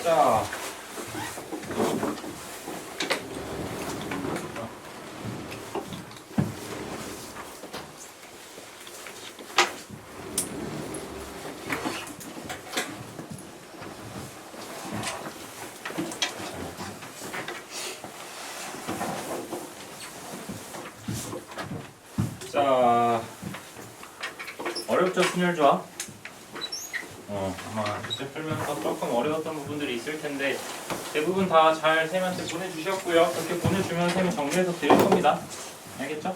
자, 어렵죠, 순혈조합? 아마 직접 풀면서 조금 어려웠던 부분들이 있을 텐데 대부분 다 잘 쌤한테 보내주셨고요. 그렇게 보내주면 쌤이 정리해서 드릴 겁니다. 알겠죠?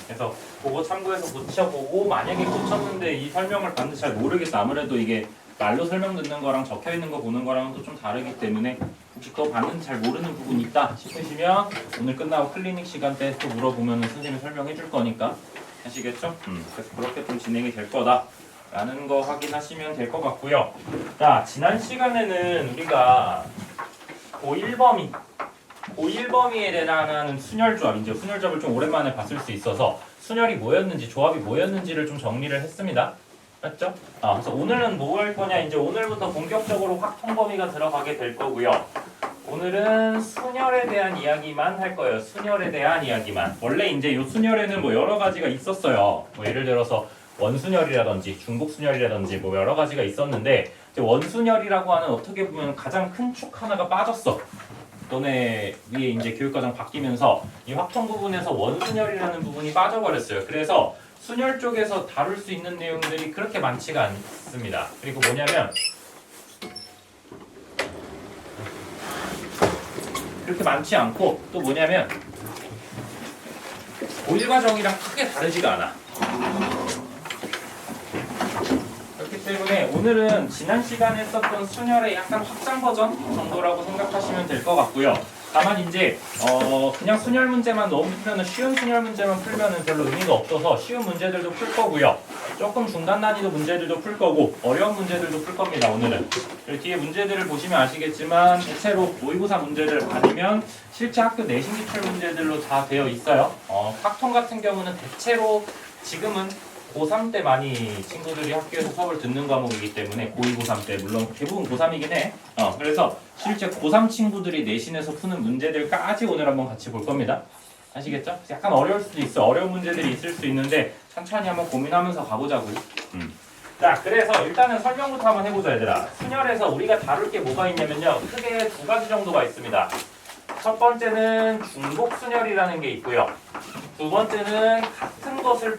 그래서 그거 참고해서 고쳐보고 만약에 고쳤는데 이 설명을 봤는데 잘 모르겠어. 아무래도 이게 말로 설명 듣는 거랑 적혀있는 거 보는 거랑은 또 좀 다르기 때문에 혹시 그거 봤는데 잘 모르는 부분이 있다 싶으시면 오늘 끝나고 클리닉 시간 때 또 물어보면 선생님이 설명해 줄 거니까 아시겠죠? 그래서 그렇게 좀 진행이 될 거다 라는 거 확인하시면 될 것 같고요. 자, 지난 시간에는 우리가 고1범위에 대한 순혈조합, 이제 순혈조합을 좀 오랜만에 봤을 수 있어서 순혈이 뭐였는지, 조합이 뭐였는지를 좀 정리를 했습니다. 맞죠? 그래서 오늘은 뭐 할 거냐, 이제 오늘부터 본격적으로 확통범위가 들어가게 될 거고요. 오늘은 순혈에 대한 이야기만 할 거예요. 순혈에 대한 이야기만. 원래 이제 요 순혈에는 뭐 여러 가지가 있었어요. 뭐 예를 들어서 원순혈이라든지 중복순혈이라든지 뭐 여러 가지가 있었는데 이제 원순혈이라고 하는 어떻게 보면 가장 큰 축 하나가 빠졌어. 너네 위에 이제 교육과정 바뀌면서 이 확통 부분에서 원순혈이라는 부분이 빠져버렸어요. 그래서 순혈 쪽에서 다룰 수 있는 내용들이 그렇게 많지가 않습니다. 그리고 뭐냐면 그렇게 많지 않고 또 뭐냐면 고1 과정이랑 크게 다르지가 않아. 그렇기 때문에 오늘은 지난 시간에 썼던 순혈의 약간 확장 버전 정도라고 생각하시면 될 것 같고요. 다만 이제 그냥 순혈 문제만 너무 풀면은 쉬운 순혈 문제만 풀면은 별로 의미가 없어서 쉬운 문제들도 풀 거고요. 조금 중간 난이도 문제들도 풀 거고 어려운 문제들도 풀 겁니다. 오늘은. 여기 뒤에 문제들을 보시면 아시겠지만 대체로 모의고사 문제들 아니면 실제 학교 내신 기출 문제들로 다 되어 있어요. 확통 같은 경우는 대체로 지금은 고3 때 많이 친구들이 학교에서 수업을 듣는 과목이기 때문에 고2, 고3 때 물론 대부분 고3이긴 해. 그래서 실제 고3 친구들이 내신에서 푸는 문제들까지 오늘 한번 같이 볼 겁니다. 아시겠죠? 약간 어려울 수도 있어. 어려운 문제들이 있을 수 있는데 천천히 한번 고민하면서 가보자고요. 자, 그래서 일단은 설명부터 한번 해보자, 얘들아. 순혈에서 우리가 다룰 게 뭐가 있냐면요. 크게 두 가지 정도가 있습니다. 첫 번째는 중복순혈이라는 게 있고요. 두 번째는 같은 것을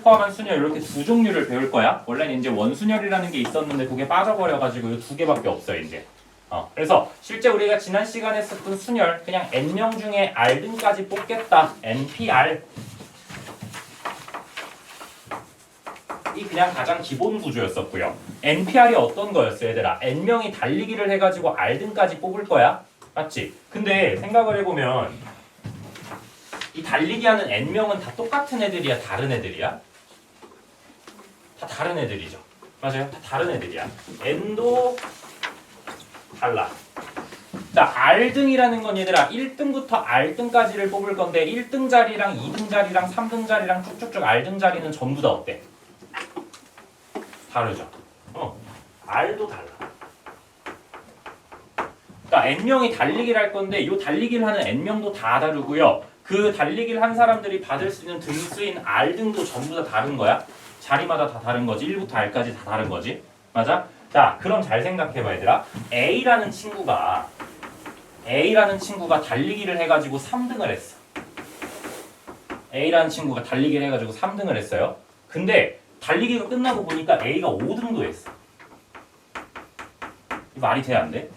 포함한 순혈, 이렇게 두 종류를 배울 거야. 원래는 이제 원순혈이라는 게 있었는데 그게 빠져버려가지고 이 두 개밖에 없어요, 이제. 그래서 실제 우리가 지난 시간에 썼던 순혈, 그냥 N명 중에 R등까지 뽑겠다. NPR. 이 그냥 가장 기본 구조였었고요. NPR이 어떤 거였어요, 얘들아? N명이 달리기를 해가지고 R등까지 뽑을 거야. 맞지? 근데 생각을 해보면 이 달리기 하는 N명은 다 똑같은 애들이야? 다른 애들이야? 다 다른 애들이죠. 맞아요? 다 다른 애들이야. N도 달라. 자, R등이라는 건 얘들아 1등부터 R등까지를 뽑을 건데 1등 자리랑 2등 자리랑 3등 자리랑 쭉쭉쭉 R등 자리는 전부 다 어때? 다르죠. R도 달라. 그러니까 N명이 달리기를 할 건데 이 달리기를 하는 N명도 다 다르고요. 그 달리기를 한 사람들이 받을 수 있는 등수인 R등도 전부 다 다른 거야. 자리마다 다 다른 거지. 1부터 R까지 다 다른 거지. 맞아? 자, 그럼 잘 생각해봐, 얘들아. A라는 친구가 달리기를 해가지고 3등을 했어. A라는 친구가 달리기를 해가지고 3등을 했어요. 근데 달리기가 끝나고 보니까 A가 5등도 했어. 말이 돼, 안 돼?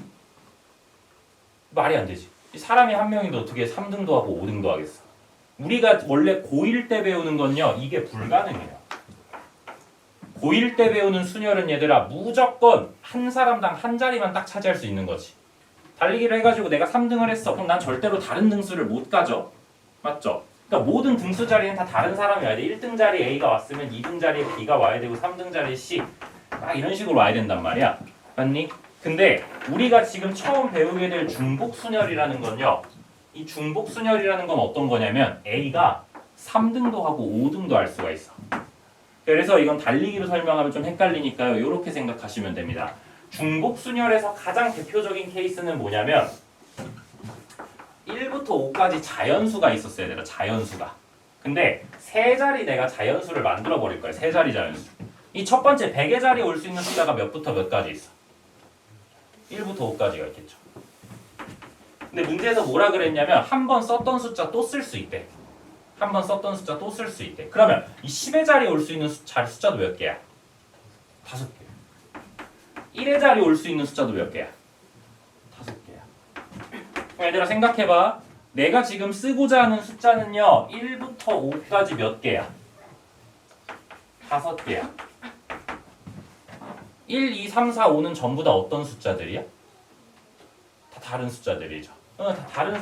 말이 안 되지. 사람이 한 명인데 어떻게 3등도 하고 5등도 하겠어. 우리가 원래 고1 때 배우는 건요, 이게 불가능해요. 고1 때 배우는 순혈은 얘들아 무조건 한 사람당 한 자리만 딱 차지할 수 있는 거지. 달리기를 해가지고 내가 3등을 했어. 그럼 난 절대로 다른 등수를 못 가져. 맞죠? 그러니까 모든 등수 자리는 다 다른 사람이 와야 돼. 1등 자리에 A가 왔으면 2등 자리에 B가 와야 되고 3등 자리에 C. 막 이런 식으로 와야 된단 말이야. 맞니? 근데 우리가 지금 처음 배우게 될 중복순혈이라는 건요. 이 중복순혈이라는 건 어떤 거냐면 A가 3등도 하고 5등도 할 수가 있어. 그래서 이건 달리기로 설명하면 좀 헷갈리니까요. 이렇게 생각하시면 됩니다. 중복순열에서 가장 대표적인 케이스는 뭐냐면 1부터 5까지 자연수가 있었어야 돼요. 자연수가. 근데 세 자리 내가 자연수를 만들어 버릴 거예요. 세 자리 자연수. 이 첫 번째 100의 자리에 올 수 있는 숫자가 몇부터 몇까지 있어? 1부터 5까지가 있겠죠. 근데 문제에서 뭐라 그랬냐면 한 번 썼던 숫자 또 쓸 수 있대. 한 번 썼던 숫자 또 쓸 수 있대. 그러면 이 10의 자리에 올 수 있는 숫자도 몇 개야? 5개. 1의 자리에 올 수 있는 숫자도 몇 개야? 5개야. 얘들아 생각해봐. 내가 지금 쓰고자 하는 숫자는요 1부터 5까지 몇 개야? 5개야. 1, 2, 3, 4, 5는 전부 다 어떤 숫자들이야? 다 다른 숫자들이죠. 다 다른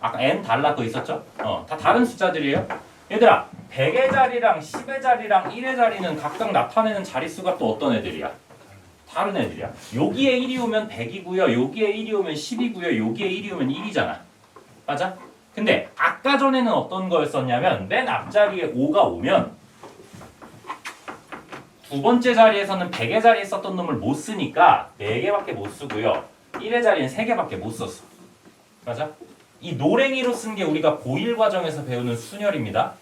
아까 n 달라고 있었죠? 다 다른 숫자들이에요. 얘들아 100의 자리랑 10의 자리랑 1의 자리는 각각 나타내는 자릿수가 또 어떤 애들이야? 다른 애들이야. 여기에 1이 오면 100이고요. 여기에 1이 오면 10이고요. 여기에 1이 오면 1이잖아. 맞아? 근데 아까 전에는 어떤 거였었냐면 맨 앞자리에 5가 오면 두 번째 자리에서는 100의 자리에 썼던 놈을 못 쓰니까 4개밖에 못 쓰고요. 1의 자리엔 3개밖에 못 썼어. 맞아? 이 노랭이로 쓴 게 우리가 고1 과정에서 배우는 순열입니다.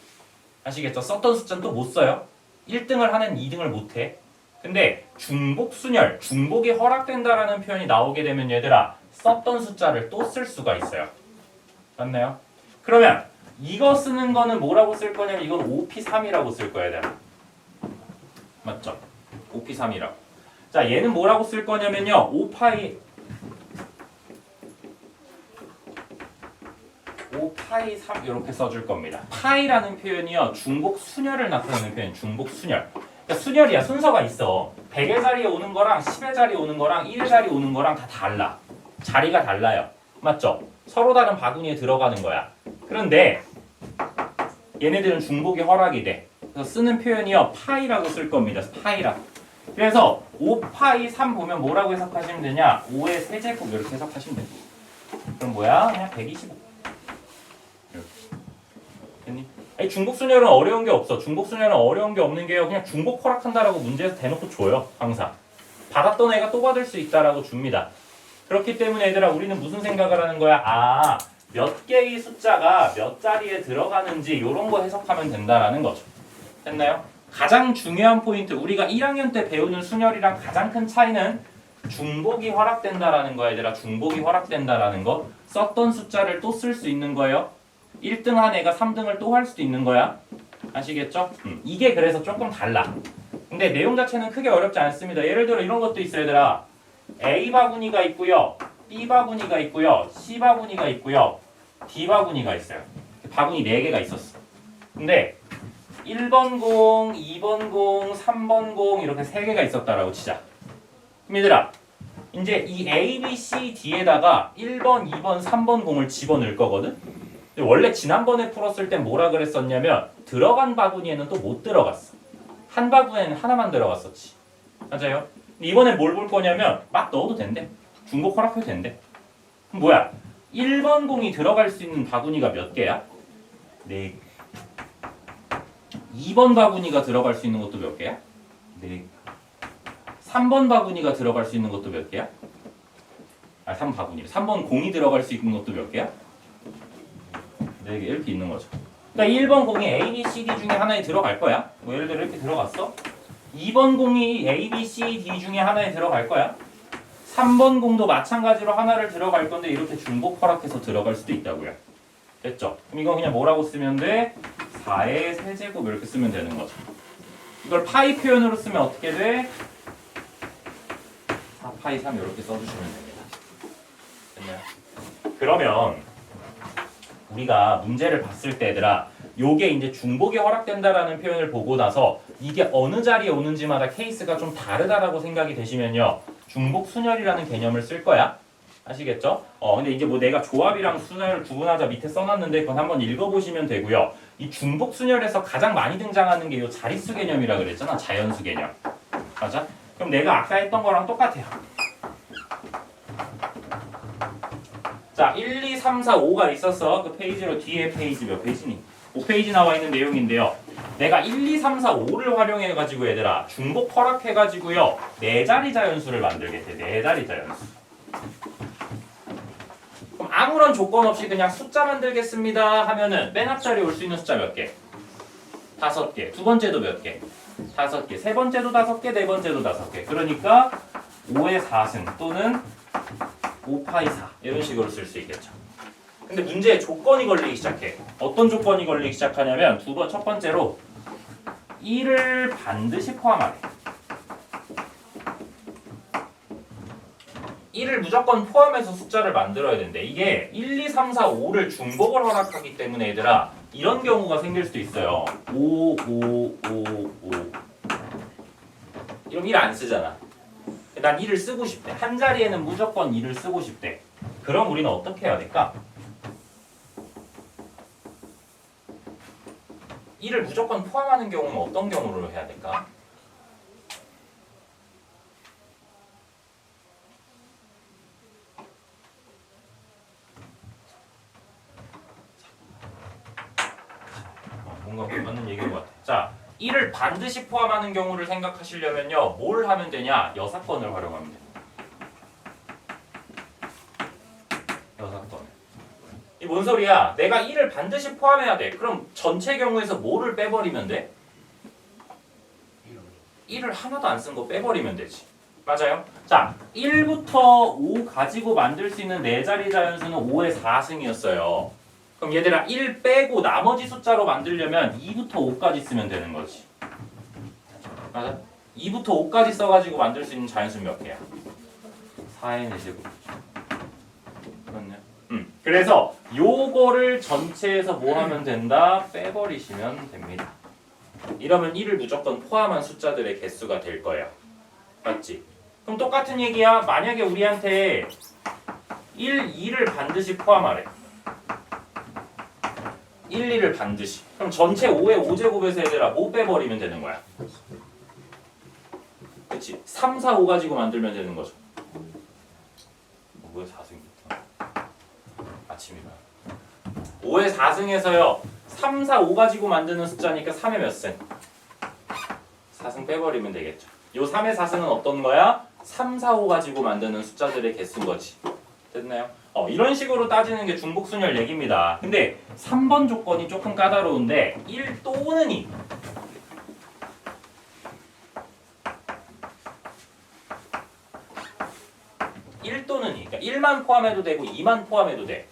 아시겠죠? 썼던 숫자는 또 못 써요. 1등을 하는 2등을 못 해. 근데 중복 순열, 중복이 허락된다라는 표현이 나오게 되면 얘들아 썼던 숫자를 또 쓸 수가 있어요. 맞나요? 그러면 이거 쓰는 거는 뭐라고 쓸 거냐면 이건 5p3이라고 쓸 거야, 얘들아. 맞죠? 5p3이라고. 자, 얘는 뭐라고 쓸 거냐면요. 5파이 3 이렇게 써줄 겁니다. 파이라는 표현이요. 중복 순열을 나타내는 표현, 중복 순열. 그러니까 순열이야. 순서가 있어. 100의 자리에 오는 거랑 10의 자리에 오는 거랑 1의 자리에 오는 거랑 다 달라. 자리가 달라요. 맞죠? 서로 다른 바구니에 들어가는 거야. 그런데 얘네들은 중복이 허락이 돼. 그래서 쓰는 표현이요. 파이라고 쓸 겁니다. 파이라. 그래서 5파이 3 보면 뭐라고 해석하시면 되냐? 5의 세제곱 이렇게 해석하시면 돼. 그럼 뭐야? 그냥 125. 이렇게. 됐니? 아니, 중복 순열은 어려운 게 없어. 중복 순열은 어려운 게 없는 게요. 그냥 중복 허락한다라고 문제에서 대놓고 줘요. 항상. 받았던 애가 또 받을 수 있다라고 줍니다. 그렇기 때문에 얘들아 우리는 무슨 생각을 하는 거야? 아, 몇 개의 숫자가 몇 자리에 들어가는지 이런 거 해석하면 된다라는 거죠. 됐나요? 가장 중요한 포인트, 우리가 1학년 때 배우는 순열이랑 가장 큰 차이는 중복이 허락된다라는 거야, 얘들아. 중복이 허락된다라는 거. 썼던 숫자를 또 쓸 수 있는 거예요. 1등 한 애가 3등을 또 할 수도 있는 거야. 아시겠죠? 이게 그래서 조금 달라. 근데 내용 자체는 크게 어렵지 않습니다. 예를 들어 이런 것도 있어요, 얘들아. A 바구니가 있고요. B 바구니가 있고요. C 바구니가 있고요. D 바구니가 있어요. 바구니 4개가 있었어. 근데 1번 공, 2번 공, 3번 공 이렇게 3개가 있었다라고 치자. 그럼 얘들아 이제 이 A, B, C, D에다가 1번, 2번, 3번 공을 집어넣을 거거든? 근데 원래 지난번에 풀었을 땐 뭐라 그랬었냐면 들어간 바구니에는 또 못 들어갔어. 한 바구니에는 하나만 들어갔었지. 맞아요? 이번엔 뭘 볼 거냐면 막 넣어도 된대. 중복 허락해도 된대. 그럼 뭐야? 1번 공이 들어갈 수 있는 바구니가 몇 개야? 4개. 2번 바구니가 들어갈 수 있는 것도 몇 개야? 4개. 3번 바구니가 들어갈 수 있는 것도 몇 개야? 3바구니. 3번 공이 들어갈 수 있는 것도 몇 개야? 4개. 이렇게 있는 거죠. 그러니까 1번 공이 A, B, C, D 중에 하나에 들어갈 거야. 뭐 예를 들어 이렇게 들어갔어. 2번 공이 A, B, C, D 중에 하나에 들어갈 거야. 3번 공도 마찬가지로 하나를 들어갈 건데 이렇게 중복 허락해서 들어갈 수도 있다고요. 됐죠? 그럼 이건 그냥 뭐라고 쓰면 돼? 4의 세제곱 이렇게 쓰면 되는 거죠. 이걸 파이 표현으로 쓰면 어떻게 돼? 4파이 3 이렇게 써주시면 됩니다. 됐나요? 그러면 우리가 문제를 봤을 때 얘들아 요게 이제 중복이 허락된다라는 표현을 보고 나서 이게 어느 자리에 오는지마다 케이스가 좀 다르다라고 생각이 되시면요. 중복 순열이라는 개념을 쓸 거야. 아시겠죠? 근데 이제 뭐 내가 조합이랑 순열을 구분하자 밑에 써놨는데 그건 한번 읽어보시면 되고요. 이 중복 순열에서 가장 많이 등장하는 게 이 자릿수 개념이라 그랬잖아. 자연수 개념. 맞아? 그럼 내가 아까 했던 거랑 똑같아요. 자, 1, 2, 3, 4, 5가 있었어. 그 페이지로 뒤에 페이지 몇 페이지니? 5페이지 나와 있는 내용인데요. 내가 1, 2, 3, 4, 5를 활용해가지고 얘들아 중복 허락해가지고요 네 자리 자연수를 만들게 돼. 네 자리 자연수. 그럼 아무런 조건 없이 그냥 숫자 만들겠습니다 하면은 맨 앞자리에 올 수 있는 숫자 몇 개? 5개. 두 번째도 몇 개? 5개. 세 번째도 5개, 네 번째도 5개. 그러니까 5의 4승 또는 5파이 4 이런 식으로 쓸 수 있겠죠. 근데 문제에 조건이 걸리기 시작해. 어떤 조건이 걸리기 시작하냐면 첫 번째로 1을 반드시 포함하래. 1을 무조건 포함해서 숫자를 만들어야 된대. 이게 1, 2, 3, 4, 5를 중복을 허락하기 때문에 얘들아 이런 경우가 생길 수도 있어요. 5, 5, 5, 5 이럼 1 안 쓰잖아. 난 1을 쓰고 싶대. 한 자리에는 무조건 1을 쓰고 싶대. 그럼 우리는 어떻게 해야 될까? 1을 무조건 포함하는 경우는 어떤 경우로 해야 될까? 뭔가 맞는 얘기인 것 같아. 자, 1을 반드시 포함하는 경우를 생각하시려면요. 뭘 하면 되냐? 여사건을 활용하면 됩니다. 여사건. 이 뭔 소리야? 내가 1을 반드시 포함해야 돼. 그럼 전체 경우에서 뭐를 빼버리면 돼? 1을 하나도 안 쓴 거 빼버리면 되지. 맞아요? 자, 1부터 5 가지고 만들 수 있는 네 자리 자연수는 5의 4승이었어요. 그럼 얘들아 1 빼고 나머지 숫자로 만들려면 2부터 5까지 쓰면 되는 거지. 맞아? 2부터 5까지 써가지고 만들 수 있는 자연수 몇 개야? 4의 4제곱. 그렇네요. 그래서 요거를 전체에서 뭐 하면 된다? 빼버리시면 됩니다. 이러면 1을 무조건 포함한 숫자들의 개수가 될 거예요. 맞지? 그럼 똑같은 얘기야. 만약에 우리한테 1, 2를 반드시 포함하래. 1, 2를 반드시. 그럼 전체 5의 5제곱에서 얘들아 뭐 빼버리면 되는 거야? 그치? 3, 4, 5 가지고 만들면 되는 거죠. 뭐야 4승이다. 아침이다. 5의 4승에서요. 3, 4, 5 가지고 만드는 숫자니까 3의 몇 승? 4승 빼버리면 되겠죠. 요 3의 4승은 어떤 거야? 3, 4, 5 가지고 만드는 숫자들의 개수인 거지. 됐나요? 이런 식으로 따지는 게 중복순열 얘기입니다. 근데 3번 조건이 조금 까다로운데 1 또는 2 1 또는 2 그러니까 1만 포함해도 되고 2만 포함해도 돼.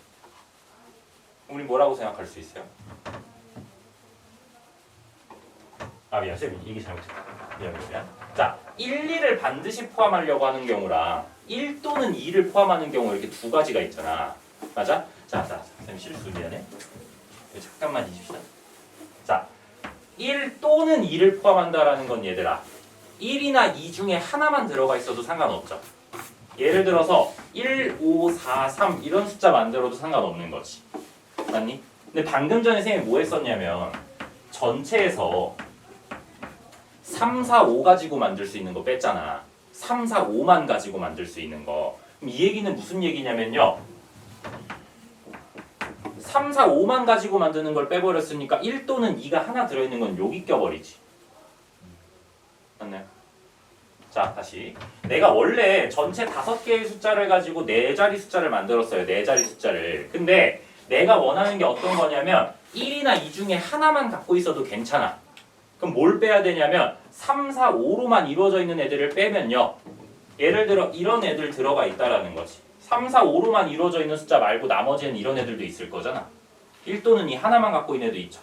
우리 뭐라고 생각할 수 있어요? 미안 쌤 얘기 잘못했다. 미안. 자 1, 2를 반드시 포함하려고 하는 경우랑 1 또는 2를 포함하는 경우 이렇게 두 가지가 있잖아. 맞아? 자, 쌤 실수 미안해. 잠깐만 잊읍시다. 자, 1 또는 2를 포함한다라는 건 얘들아 1이나 2 중에 하나만 들어가 있어도 상관없죠. 예를 들어서 1, 5, 4, 3 이런 숫자 만들어도 상관없는 거지. 맞니? 근데 방금 전에 쌤이 뭐 했었냐면 전체에서 3, 4, 5 가지고 만들 수 있는 거 뺐잖아. 3, 4, 5만 가지고 만들 수 있는 거. 그럼 이 얘기는 무슨 얘기냐면요. 3, 4, 5만 가지고 만드는 걸 빼버렸으니까 1 또는 2가 하나 들어있는 건 여기 껴버리지. 맞나요? 자, 다시. 내가 원래 전체 5개의 숫자를 가지고 4자리 숫자를 만들었어요. 4자리 숫자를. 근데 내가 원하는 게 어떤 거냐면 1이나 2 중에 하나만 갖고 있어도 괜찮아. 그럼 뭘 빼야 되냐면 3, 4, 5로만 이루어져 있는 애들을 빼면요. 예를 들어 이런 애들 들어가 있다라는 거지. 3, 4, 5로만 이루어져 있는 숫자 말고 나머지는 이런 애들도 있을 거잖아. 1 또는 2 하나만 갖고 있는 애도 있죠.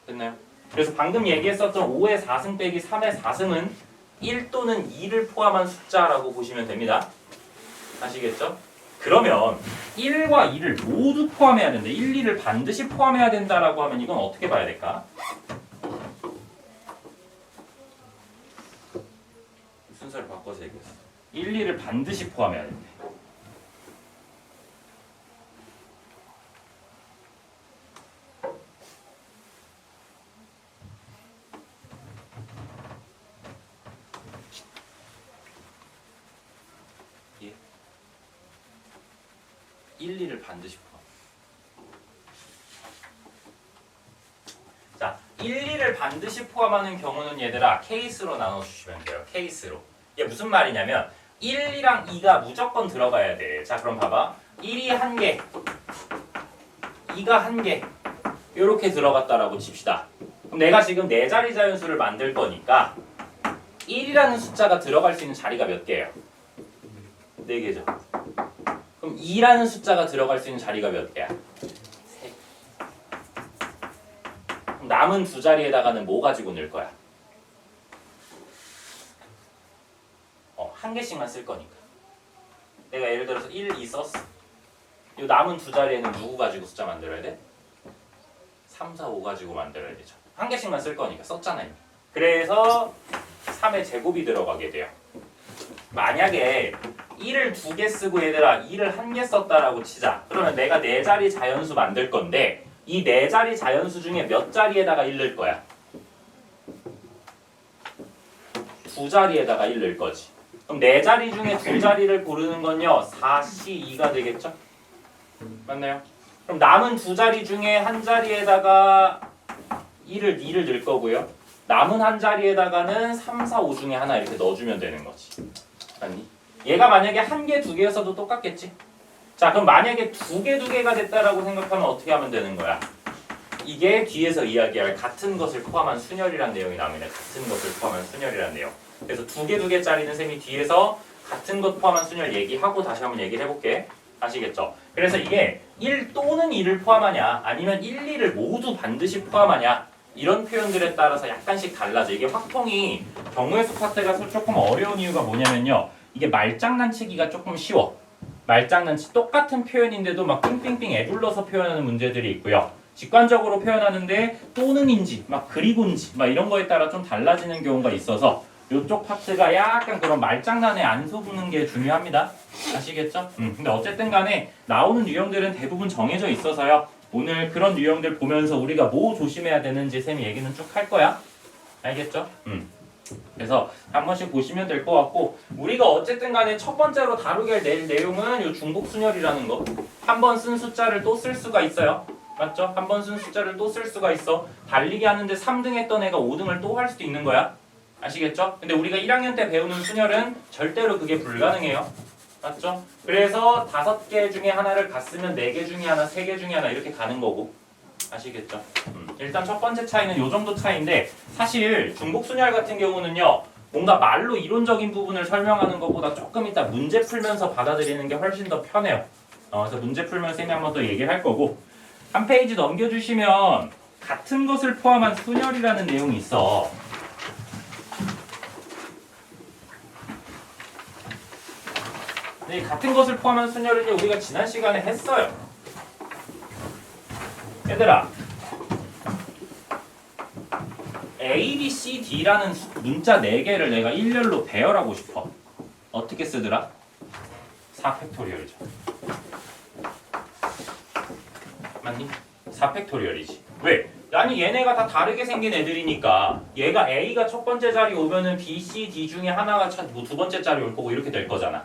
됐나요? 그래서 방금 얘기했었던 5의 4승 빼기 3의 4승은 1 또는 2를 포함한 숫자라고 보시면 됩니다. 아시겠죠? 그러면 1과 2를 모두 포함해야 된다. 1, 2를 반드시 포함해야 된다라고 하면 이건 어떻게 봐야 될까? 순서를 바꿔서 얘기했어. 1, 2를 반드시 포함해야 된대. 예? 1, 2를 반드시 포함. 자, 1, 2를 반드시 포함하는 경우는 얘들아 케이스로 나눠주시면 돼요. 케이스로. 이게 무슨 말이냐면 1, 2랑 2가 무조건 들어가야 돼. 자 그럼 봐봐. 1이 한 개, 2가 한 개 이렇게 들어갔다라고 칩시다. 그럼 내가 지금 4자리 자연수를 만들 거니까 1이라는 숫자가 들어갈 수 있는 자리가 몇 개예요? 4개죠. 그럼 2라는 숫자가 들어갈 수 있는 자리가 몇 개야? 3개. 그럼 남은 두 자리에다가는 뭐 가지고 넣을 거야? 한 개씩만 쓸 거니까. 내가 예를 들어서 1, 2 썼어. 이 남은 두 자리에는 누구 가지고 숫자 만들어야 돼? 3, 4, 5 가지고 만들어야 되죠. 한 개씩만 쓸 거니까 썼잖아요. 그래서 3의 제곱이 들어가게 돼요. 만약에 1을 2개 쓰고 얘들아 2를 1개 썼다라고 치자. 그러면 내가 4자리 자연수 만들 건데 이 4자리 자연수 중에 몇 자리에다가 1 넣을 거야? 2자리에다가 1 넣을 거지. 그럼 4자리 중에 2자리를 고르는 건요 4C2가 되겠죠? 맞나요? 그럼 남은 2자리 중에 한 자리에다가 2를 넣을 거고요. 남은 한 자리에다가는 3, 4, 5 중에 하나 이렇게 넣어주면 되는 거지. 맞니? 얘가 만약에 한 개, 2개였어도 똑같겠지? 자 그럼 만약에 2개, 2개가 됐다라고 생각하면 어떻게 하면 되는 거야? 이게 뒤에서 이야기할 같은 것을 포함한 순열이란 내용이 나옵니다. 같은 것을 포함한 순열이란 내용. 그래서 2개, 2개짜리는 쌤이 뒤에서 같은 것 포함한 순열 얘기하고 다시 한번 얘기를 해볼게. 아시겠죠? 그래서 이게 1 또는 2를 포함하냐 아니면 1, 2를 모두 반드시 포함하냐 이런 표현들에 따라서 약간씩 달라져. 이게 확통이 경우의 수 파트가 조금 어려운 이유가 뭐냐면요. 이게 말장난치기가 조금 쉬워. 말장난치 똑같은 표현인데도 막 삥삥삥 애둘러서 표현하는 문제들이 있고요. 직관적으로 표현하는데 또는인지 막 그리고인지 막 이런 거에 따라 좀 달라지는 경우가 있어서 이쪽 파트가 약간 그런 말장난에 안 속는 게 중요합니다. 아시겠죠? 근데 어쨌든 간에 나오는 유형들은 대부분 정해져 있어서요. 오늘 그런 유형들 보면서 우리가 뭐 조심해야 되는지 쌤이 얘기는 쭉 할 거야. 알겠죠? 그래서 한 번씩 보시면 될 것 같고 우리가 어쨌든 간에 첫 번째로 다루게 될 내용은 이 중복순열이라는 거. 한 번 쓴 숫자를 또 쓸 수가 있어요. 맞죠? 한 번 쓴 숫자를 또 쓸 수가 있어. 달리기 하는데 3등 했던 애가 5등을 또 할 수도 있는 거야. 아시겠죠? 근데 우리가 1학년 때 배우는 순열은 절대로 그게 불가능해요. 맞죠? 그래서 5개 중에 하나를 갔으면 4개 중에 하나, 3개 중에 하나 이렇게 가는 거고. 아시겠죠? 일단 첫 번째 차이는 요 정도 차이인데 사실 중복순열 같은 경우는요. 뭔가 말로 이론적인 부분을 설명하는 것보다 조금 이따 문제 풀면서 받아들이는 게 훨씬 더 편해요. 그래서 문제 풀면 쌤이 한번 더 얘기를 할 거고 한 페이지 넘겨주시면 같은 것을 포함한 순열이라는 내용이 있어. 네, 같은 것을 포함한 순열은 우리가 지난 시간에 했어요. 얘들아 A, B, C, D라는 문자 4개를 내가 일렬로 배열하고 싶어. 어떻게 쓰더라? 4팩토리얼이죠. 맞니? 4팩토리얼이지. 왜? 아니 얘네가 다 다르게 생긴 애들이니까 얘가 A가 첫 번째 자리 오면은 B, C, D 중에 하나가 두 번째 자리 올 거고 이렇게 될 거잖아.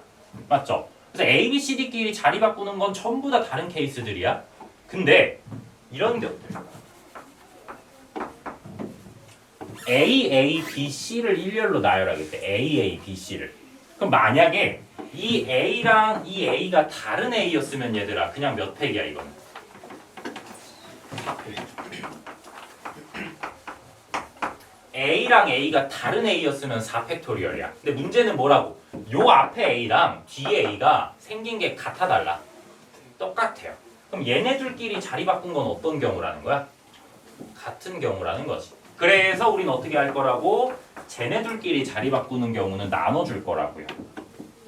맞죠? 그래서 A, B, C, D끼리 자리 바꾸는 건 전부 다 다른 케이스들이야. 근데 이런 게 어때? A, A, B, C를 일렬로 나열하겠대. A, A, B, C를. 그럼 만약에 이 A랑 이 A가 다른 A였으면 얘들아 그냥 몇 팩이야 이거는? 4팩. A랑 A가 다른 A였으면 4팩토리얼이야. 근데 문제는 뭐라고? 요 앞에 A랑 뒤에 A가 생긴 게 같아 달라? 똑같아요. 그럼 얘네들끼리 자리 바꾼 건 어떤 경우라는 거야? 같은 경우라는 거지. 그래서 우린 어떻게 할 거라고? 쟤네들끼리 자리 바꾸는 경우는 나눠줄 거라고요.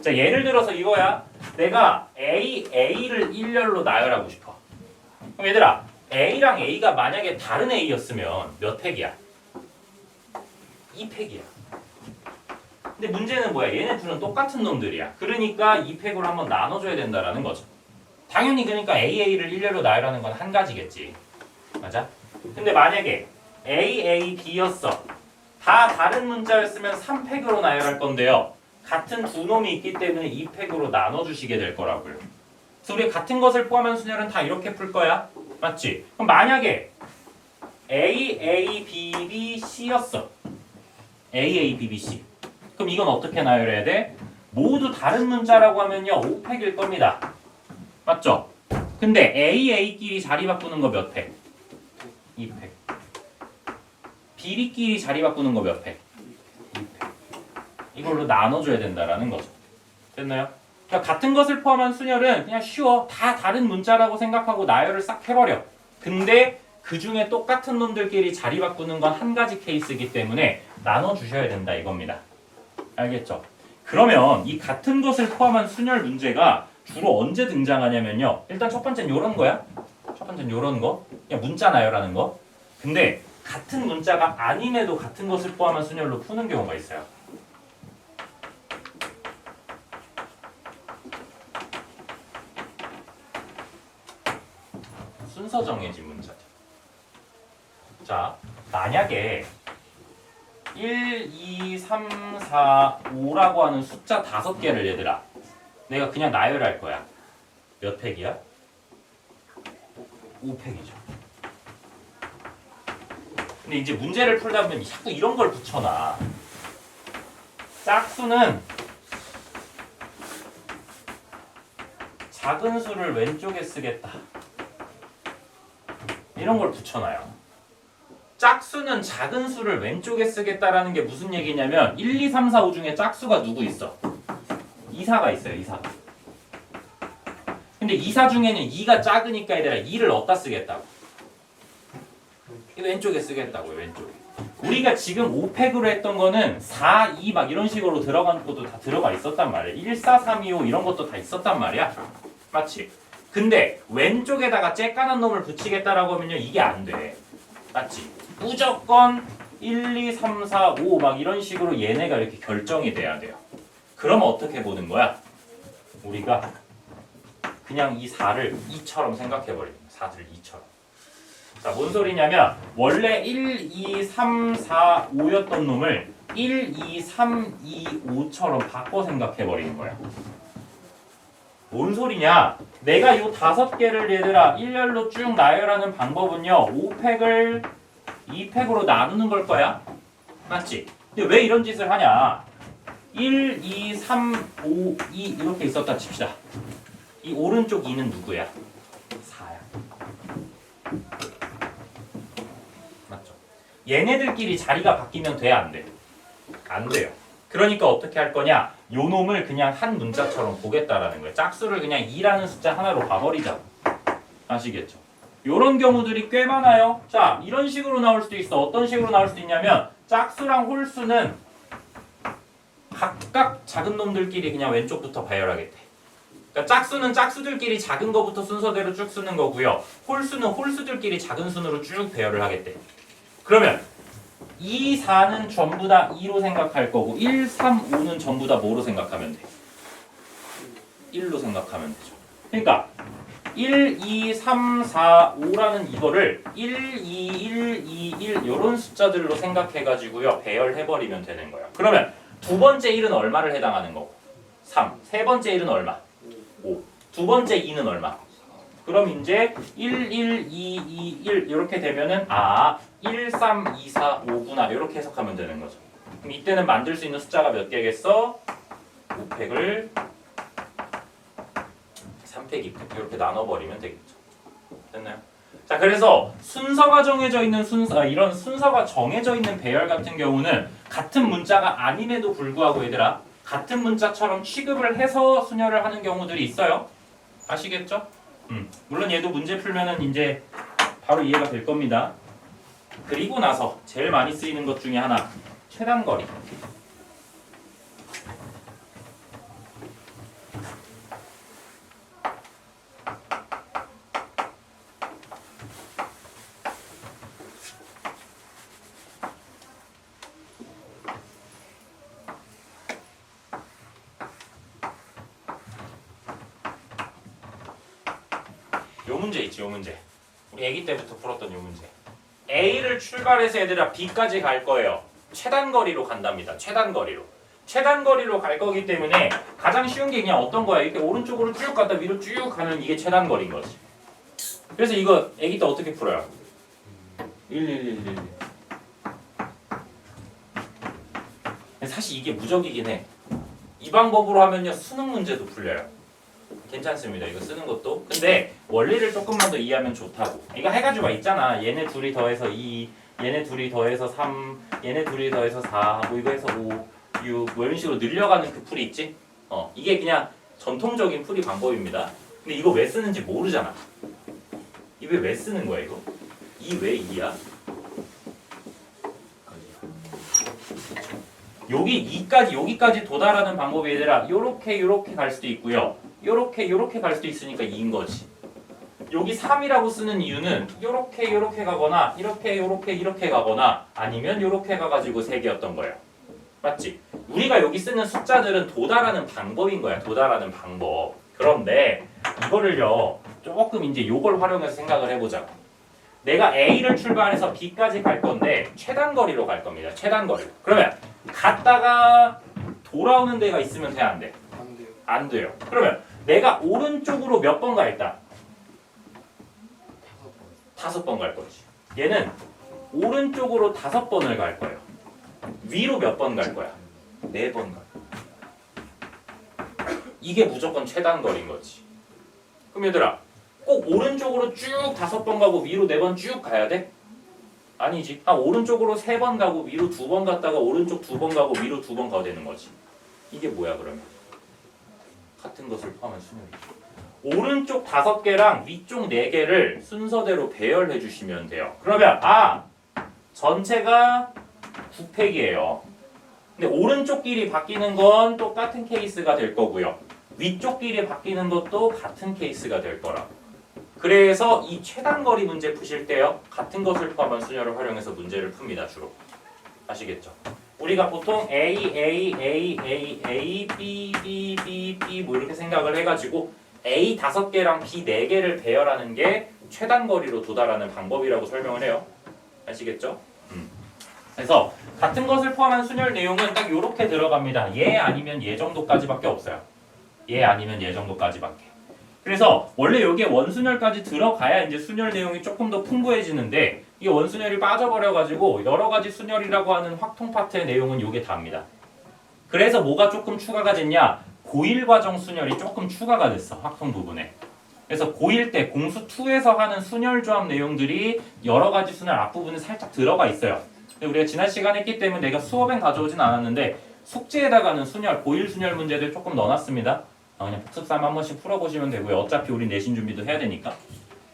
자, 예를 들어서 이거야. 내가 A를 일렬로 나열하고 싶어. 그럼 얘들아, A랑 A가 만약에 다른 A였으면 몇 팩이야? 2팩이야. 근데 문제는 뭐야? 얘네 둘은 똑같은 놈들이야. 그러니까 2팩으로 한번 나눠줘야 된다라는 거죠. 당연히 그러니까 AA를 일렬로 나열하는 건 한 가지겠지. 맞아? 근데 만약에 A, A, B였어. 다 다른 문자였으면 3팩으로 나열할 건데요. 같은 두 놈이 있기 때문에 2팩으로 나눠주시게 될 거라고요. 그래서 우리 같은 것을 포함한 순열은 다 이렇게 풀 거야. 맞지? 그럼 만약에 A, A, B, B, C였어. A, A, B, B, C. 그럼 이건 어떻게 나열해야 돼? 모두 다른 문자라고 하면요 5팩일 겁니다. 맞죠? 근데 A, A끼리 자리 바꾸는 거 몇 팩? 2팩. B, B끼리 자리 바꾸는 거 몇 팩? 2팩. 이걸로 나눠줘야 된다라는 거죠. 됐나요? 그러니까 같은 것을 포함한 순열은 그냥 쉬워. 다 다른 문자라고 생각하고 나열을 싹 해버려. 근데 그 중에 똑같은 놈들끼리 자리 바꾸는 건 한 가지 케이스이기 때문에 나눠주셔야 된다 이겁니다. 알겠죠? 그러면 이 같은 것을 포함한 순열 문제가 주로 언제 등장하냐면요. 일단 첫 번째는 요런 거야. 첫 번째는 요런 거. 그냥 문자 나열하는 거. 근데 같은 문자가 아님에도 같은 것을 포함한 순열로 푸는 경우가 있어요. 순서 정해진 문자죠. 자, 만약에 1, 2, 3, 4, 5라고 하는 숫자 5개를 얘들아 내가 그냥 나열할 거야. 몇 팩이야? 5팩이죠. 근데 이제 문제를 풀다 보면 자꾸 이런 걸 붙여놔. 짝수는 작은 수를 왼쪽에 쓰겠다. 이런 걸 붙여놔요. 짝수는 작은 수를 왼쪽에 쓰겠다라는 게 무슨 얘기냐면 1, 2, 3, 4, 5 중에 짝수가 누구 있어? 2, 4가 있어요. 2, 4. 근데 2, 4 중에는 2가 작으니까 얘들아 2를 어디다 쓰겠다고? 왼쪽에 쓰겠다고요. 왼쪽에. 우리가 지금 5팩으로 했던 거는 4, 2 막 이런 식으로 들어간 것도 다 들어가 있었단 말이야. 1, 4, 3, 2, 5 이런 것도 다 있었단 말이야. 맞지? 근데 왼쪽에다가 쬐까는 놈을 붙이겠다라고 하면요 이게 안 돼. 맞지? 무조건 1, 2, 3, 4, 5 막 이런 식으로 얘네가 이렇게 결정이 돼야 돼요. 그러면 어떻게 보는 거야? 우리가 그냥 이 4를 2처럼 생각해버리는 거야. 4를 2처럼. 자, 뭔 소리냐면 원래 1, 2, 3, 4, 5였던 놈을 1, 2, 3, 2, 5처럼 바꿔 생각해버리는 거야. 뭔 소리냐? 내가 요 5개를 얘들아 일렬로 쭉 나열하는 방법은요 5팩을 2팩으로 나누는 걸 거야. 맞지? 근데 왜 이런 짓을 하냐? 1, 2, 3, 5, 2 이렇게 있었다 칩시다. 이 오른쪽 2는 누구야? 4야. 맞죠? 얘네들끼리 자리가 바뀌면 돼? 안 돼? 안 돼요. 그러니까 어떻게 할 거냐? 요 놈을 그냥 한 문자처럼 보겠다라는 거예요. 짝수를 그냥 2라는 숫자 하나로 봐버리자. 아시겠죠? 요런 경우들이 꽤 많아요. 자, 이런 식으로 나올 수도 있어. 어떤 식으로 나올 수도 있냐면 짝수랑 홀수는 각각 작은 놈들끼리 그냥 왼쪽부터 배열하겠대. 그러니까 짝수는 짝수들끼리 작은 거부터 순서대로 쭉 쓰는 거고요. 홀수는 홀수들끼리 작은 순으로 쭉 배열을 하겠대. 그러면 2, 4는 전부 다 2로 생각할 거고 1, 3, 5는 전부 다 뭐로 생각하면 돼? 1로 생각하면 되죠. 그러니까 1, 2, 3, 4, 5라는 이거를 1, 2, 1, 2, 1 이런 숫자들로 생각해가지고요. 배열해버리면 되는 거예요. 그러면 두 번째 1은 얼마를 해당하는 거고? 3. 세 번째 1은 얼마? 5. 두 번째 2는 얼마? 그럼 이제 1, 1, 2, 2, 1 이렇게 되면은 1, 3, 2, 4, 5구나 이렇게 해석하면 되는 거죠. 그럼 이때는 만들 수 있는 숫자가 몇 개겠어? 5팩을 3팩, 2팩 이렇게 나눠버리면 되겠죠. 됐나요? 자, 그래서 순서가 정해져 있는 이런 순서가 정해져 있는 배열 같은 경우는 같은 문자가 아님에도 불구하고 얘들아 같은 문자처럼 취급을 해서 순열을 하는 경우들이 있어요. 아시겠죠? 물론 얘도 문제 풀면은 이제 바로 이해가 될 겁니다. 그리고 나서 제일 많이 쓰이는 것 중에 하나 최단거리. 요 문제 있지, 요 문제. 우리 아기 때부터 풀었던 요 문제. A를 출발해서 얘들아 B까지 갈 거예요. 최단거리로 간답니다. 최단거리로. 최단거리로 갈 거기 때문에 가장 쉬운 게 그냥 어떤 거야? 이렇게 오른쪽으로 쭉 갔다 위로 쭉 가면 이게 최단거리인 거지. 그래서 이거 아기 때 어떻게 풀어요? 1, 1, 1, 1. 사실 이게 무적이긴 해. 이 방법으로 하면요 수능 문제도 풀려요. 괜찮습니다. 이거 쓰는 것도. 근데 원리를 조금만 더 이해하면 좋다고. 이거 해가지고 막 있잖아. 얘네 둘이 더해서 2, 얘네 둘이 더해서 3, 얘네 둘이 더해서 4, 뭐 이거 해서 5, 6, 뭐 이런 식으로 늘려가는 그 풀이 있지? 이게 그냥 전통적인 풀이 방법입니다. 근데 이거 왜 쓰는지 모르잖아. 이거 왜 쓰는 거야 이거? 이 왜 2야? 여기까지 도달하는 방법이 얘들아 요렇게 갈 수도 있고요. 요렇게 갈 수도 있으니까 2인 거지. 여기 3이라고 쓰는 이유는 요렇게 가거나 이렇게 가거나 아니면 요렇게 가가지고 3개였던 거예요. 맞지? 우리가 여기 쓰는 숫자들은 도달하는 방법인 거야. 도달하는 방법. 그런데 이거를요 조금 이제 요걸 활용해서 생각을 해보자. 내가 A를 출발해서 B까지 갈 건데 최단 거리로 갈 겁니다. 최단 거리. 그러면 갔다가 돌아오는 데가 있으면 돼, 안 돼? 안 돼요. 안 돼요. 그러면 내가 오른쪽으로 몇 번 가 있다? 5번 갈 거지. 얘는 오른쪽으로 5번을 갈 거예요. 위로 몇 번 갈 거야? 4번 갈 거야. 이게 무조건 최단 거리인 거지. 그럼 얘들아 꼭 오른쪽으로 쭉 5번 가고 위로 4번 쭉 가야 돼? 아니지. 오른쪽으로 3번 가고 위로 2번 갔다가 오른쪽 2번 가고 위로 2번 가야 되는 거지. 이게 뭐야 그러면? 같은 것을 포함한 수능이죠. 오른쪽 5개랑 위쪽 4개를 순서대로 배열해 주시면 돼요. 그러면 전체가 9팩이에요. 근데 오른쪽 길이 바뀌는 건 똑같은 케이스가 될 거고요. 위쪽 길이 바뀌는 것도 같은 케이스가 될 거라고. 그래서 이 최단거리 문제 푸실 때요. 같은 것을 포함한 수녀를 활용해서 문제를 풉니다. 주로. 아시겠죠? 우리가 보통 A, B, B 뭐 이렇게 생각을 해가지고 A 5개랑 B 4개를 배열하는 게 최단거리로 도달하는 방법이라고 설명을 해요. 아시겠죠? 그래서 같은 것을 포함한 순열 내용은 딱 요렇게 들어갑니다. 얘 아니면 얘 정도까지밖에 없어요. 얘 아니면 얘 정도까지밖에. 그래서 원래 여기에 원순열까지 들어가야 이제 순열 내용이 조금 더 풍부해지는데 이 원순열이 빠져버려가지고 여러 가지 순열이라고 하는 확통 파트의 내용은 요게 다입니다. 그래서 뭐가 조금 추가가 됐냐? 고1 과정 순열이 조금 추가가 됐어. 확통 부분에. 그래서 고1 때 공수 2에서 하는 순열 조합 내용들이 여러 가지 순열 앞부분에 살짝 들어가 있어요. 근데 우리가 지난 시간에 했기 때문에 내가 수업엔 가져오진 않았는데 숙제에다가는 순열, 고1 순열 문제들 조금 넣어놨습니다. 그냥 복습삼 한 번씩 풀어보시면 되고요. 어차피 우리 내신 준비도 해야 되니까.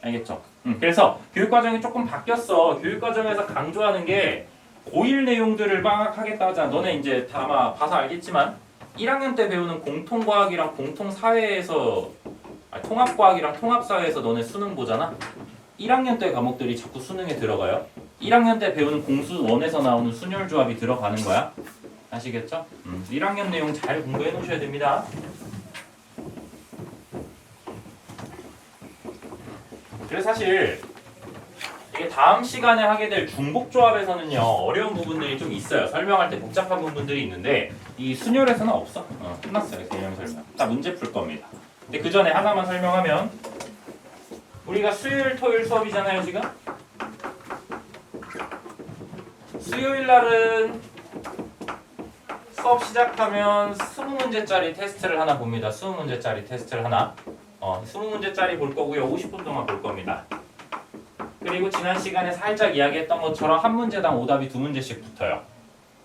알겠죠? 그래서 교육과정이 조금 바뀌었어. 교육과정에서 강조하는 게 고1 내용들을 막 하겠다 하잖아. 너네 이제 다 아마 봐서 알겠지만 1학년 때 배우는 공통과학이랑 공통사회에서 통합과학이랑 통합사회에서 너네 수능 보잖아. 1학년 때 과목들이 자꾸 수능에 들어가요. 1학년 때 배우는 공수 1에서 나오는 순열조합이 들어가는 거야. 아시겠죠? 1학년 내용 잘 공부해 놓으셔야 됩니다. 그래서 사실 이게 다음 시간에 하게 될 중복조합에서는요 어려운 부분들이 좀 있어요. 설명할 때 복잡한 부분들이 있는데 이 순열에서는 없어. 끝났어요. 개념 설명. 다 문제 풀 겁니다. 근데 그 전에 하나만 설명하면 우리가 수요일 토요일 수업이잖아요 지금. 수요일 날은 수업 시작하면 20문제짜리 테스트를 하나 봅니다. 20문제짜리 테스트를 하나. 20문제짜리 볼 거고요. 50분 동안 볼 겁니다. 그리고 지난 시간에 살짝 이야기했던 것처럼 한 문제당 오답이 2문제씩 붙어요.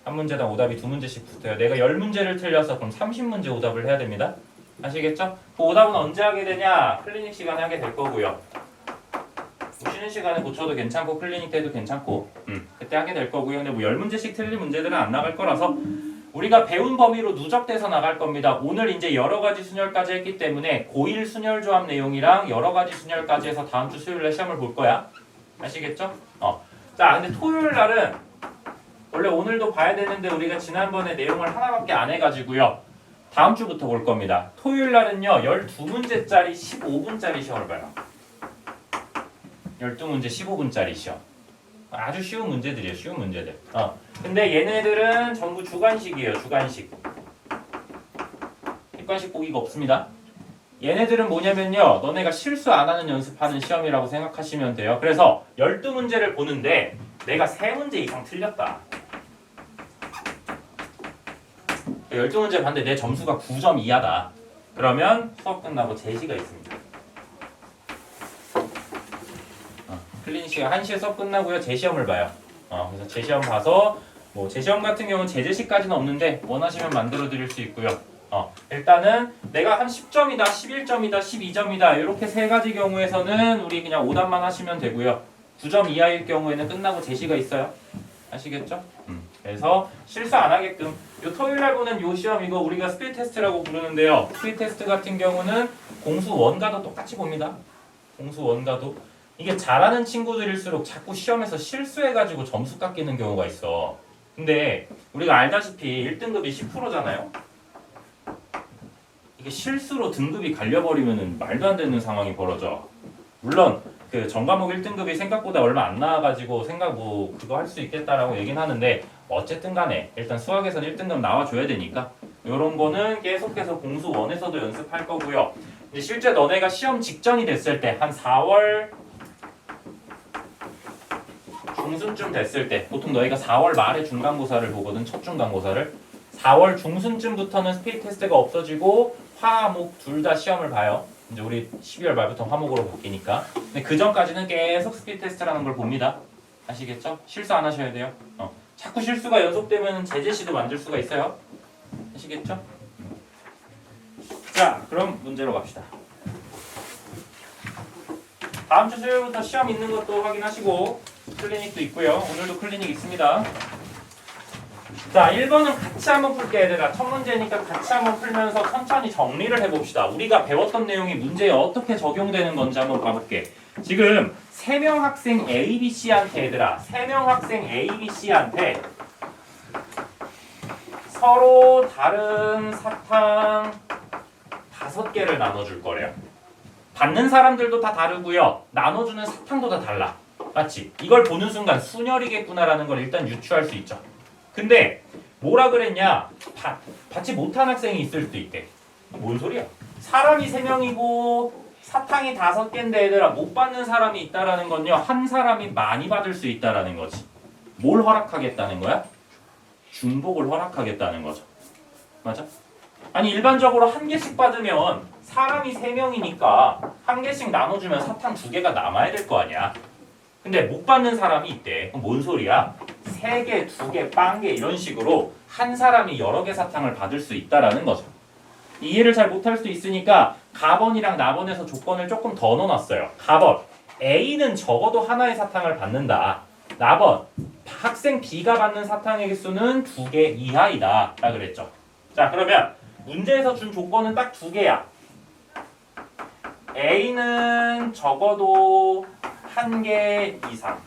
한 문제당 오답이 2문제씩 붙어요. 내가 10문제를 틀려서 그럼 30문제 오답을 해야 됩니다. 아시겠죠? 그 오답은 언제 하게 되냐? 클리닉 시간에 하게 될 거고요. 쉬는 시간에 고쳐도 괜찮고 클리닉 때도 괜찮고 그때 하게 될 거고요. 근데 뭐 10문제씩 틀릴 문제들은 안 나갈 거라서 우리가 배운 범위로 누적돼서 나갈 겁니다. 오늘 이제 여러 가지 순열까지 했기 때문에 고1 순열 조합 내용이랑 여러 가지 순열까지 해서 다음 주 수요일에 시험을 볼 거야. 아시겠죠? 자, 근데 토요일 날은 원래 오늘도 봐야 되는데 우리가 지난번에 내용을 하나밖에 안 해가지고요. 다음 주부터 볼 겁니다. 토요일 날은요 12문제짜리 15분짜리 시험을 봐요. 12문제 15분짜리 시험. 아주 쉬운 문제들이에요. 쉬운 문제들. 근데 얘네들은 전부 주관식이에요. 주관식. 객관식 보기가 없습니다. 얘네들은 뭐냐면요. 너네가 실수 안 하는 연습하는 시험이라고 생각하시면 돼요. 그래서 12문제를 보는데 내가 3문제 이상 틀렸다. 12문제 봤는데 내 점수가 9점 이하다. 그러면 수업 끝나고 제시가 있습니다. 클리닉 시간 1시에 수업 끝나고요. 제시험을 봐요. 그래서 제시험 봐서 뭐 제시험 같은 경우는 제재시까지는 없는데 원하시면 만들어 드릴 수 있고요. 일단은 내가 한 10점이다, 11점이다, 12점이다 이렇게 세 가지 경우에서는 우리 그냥 오답만 하시면 되고요. 9점 이하일 경우에는 끝나고 제시가 있어요. 아시겠죠? 그래서 실수 안 하게끔 요 토요일날 보는 요 시험 이거 우리가 스피드 테스트라고 부르는데요. 스피드 테스트 같은 경우는 공수 원가도 똑같이 봅니다. 공수 원가도 이게 잘하는 친구들일수록 자꾸 시험에서 실수해가지고 점수 깎이는 경우가 있어. 근데 우리가 알다시피 1등급이 10%잖아요. 이게 실수로 등급이 갈려버리면은 말도 안 되는 상황이 벌어져. 물론 그 전과목 1등급이 생각보다 얼마 안 나와가지고 생각 뭐 그거 할 수 있겠다라고 얘기는 하는데 어쨌든 간에 일단 수학에서는 1등급 나와줘야 되니까 요런 거는 계속해서 공수 1에서도 연습할 거고요. 근데 실제 너네가 시험 직전이 됐을 때 한 4월 중순쯤 됐을 때 보통 너희가 4월 말에 중간고사를 보거든. 첫 중간고사를 4월 중순쯤부터는 스피드 테스트가 없어지고 화목 둘 다 시험을 봐요. 이제 우리 12월 말부터 화목으로 바뀌니까. 근데 그 전까지는 계속 스피드 테스트라는 걸 봅니다. 아시겠죠? 실수 안 하셔야 돼요. 자꾸 실수가 연속되면 제재시도 만들 수가 있어요. 아시겠죠? 자, 그럼 문제로 갑시다. 다음 주 수요일부터 시험 있는 것도 확인하시고 클리닉도 있고요. 오늘도 클리닉 있습니다. 자, 1번은 같이 한번 풀게 얘들아. 첫 문제니까 같이 한번 풀면서 천천히 정리를 해봅시다. 우리가 배웠던 내용이 문제에 어떻게 적용되는 건지 한번 봐볼게. 지금 3명 학생 A, B, C한테 얘들아 3명 학생 A, B, C한테 서로 다른 사탕 5개를 나눠줄 거래요. 받는 사람들도 다 다르고요. 나눠주는 사탕도 다 달라. 맞지? 이걸 보는 순간 순혈이겠구나라는 걸 일단 유추할 수 있죠. 근데 뭐라 그랬냐? 받지 못한 학생이 있을 수도 있대. 뭔 소리야? 사람이 3명이고 사탕이 5개인데 얘들아 못 받는 사람이 있다라는 건요. 한 사람이 많이 받을 수 있다라는 거지. 뭘 허락하겠다는 거야? 중복을 허락하겠다는 거죠. 맞아? 아니 일반적으로 1개씩 받으면 사람이 3명이니까 1개씩 나눠주면 사탕 2개가 남아야 될 거 아니야. 근데 못 받는 사람이 있대. 그럼 뭔 소리야? 3개, 2개, 빵개 이런 식으로 한 사람이 여러 개 사탕을 받을 수 있다라는 거죠. 이해를 잘 못할 수 있으니까 가번이랑 나번에서 조건을 조금 더 넣어놨어요. 가번, A는 적어도 하나의 사탕을 받는다. 나번, 학생 B가 받는 사탕의 개수는 2개 이하이다 라 그랬죠. 자, 그러면 문제에서 준 조건은 딱 2개야. A는 적어도 1개 이상,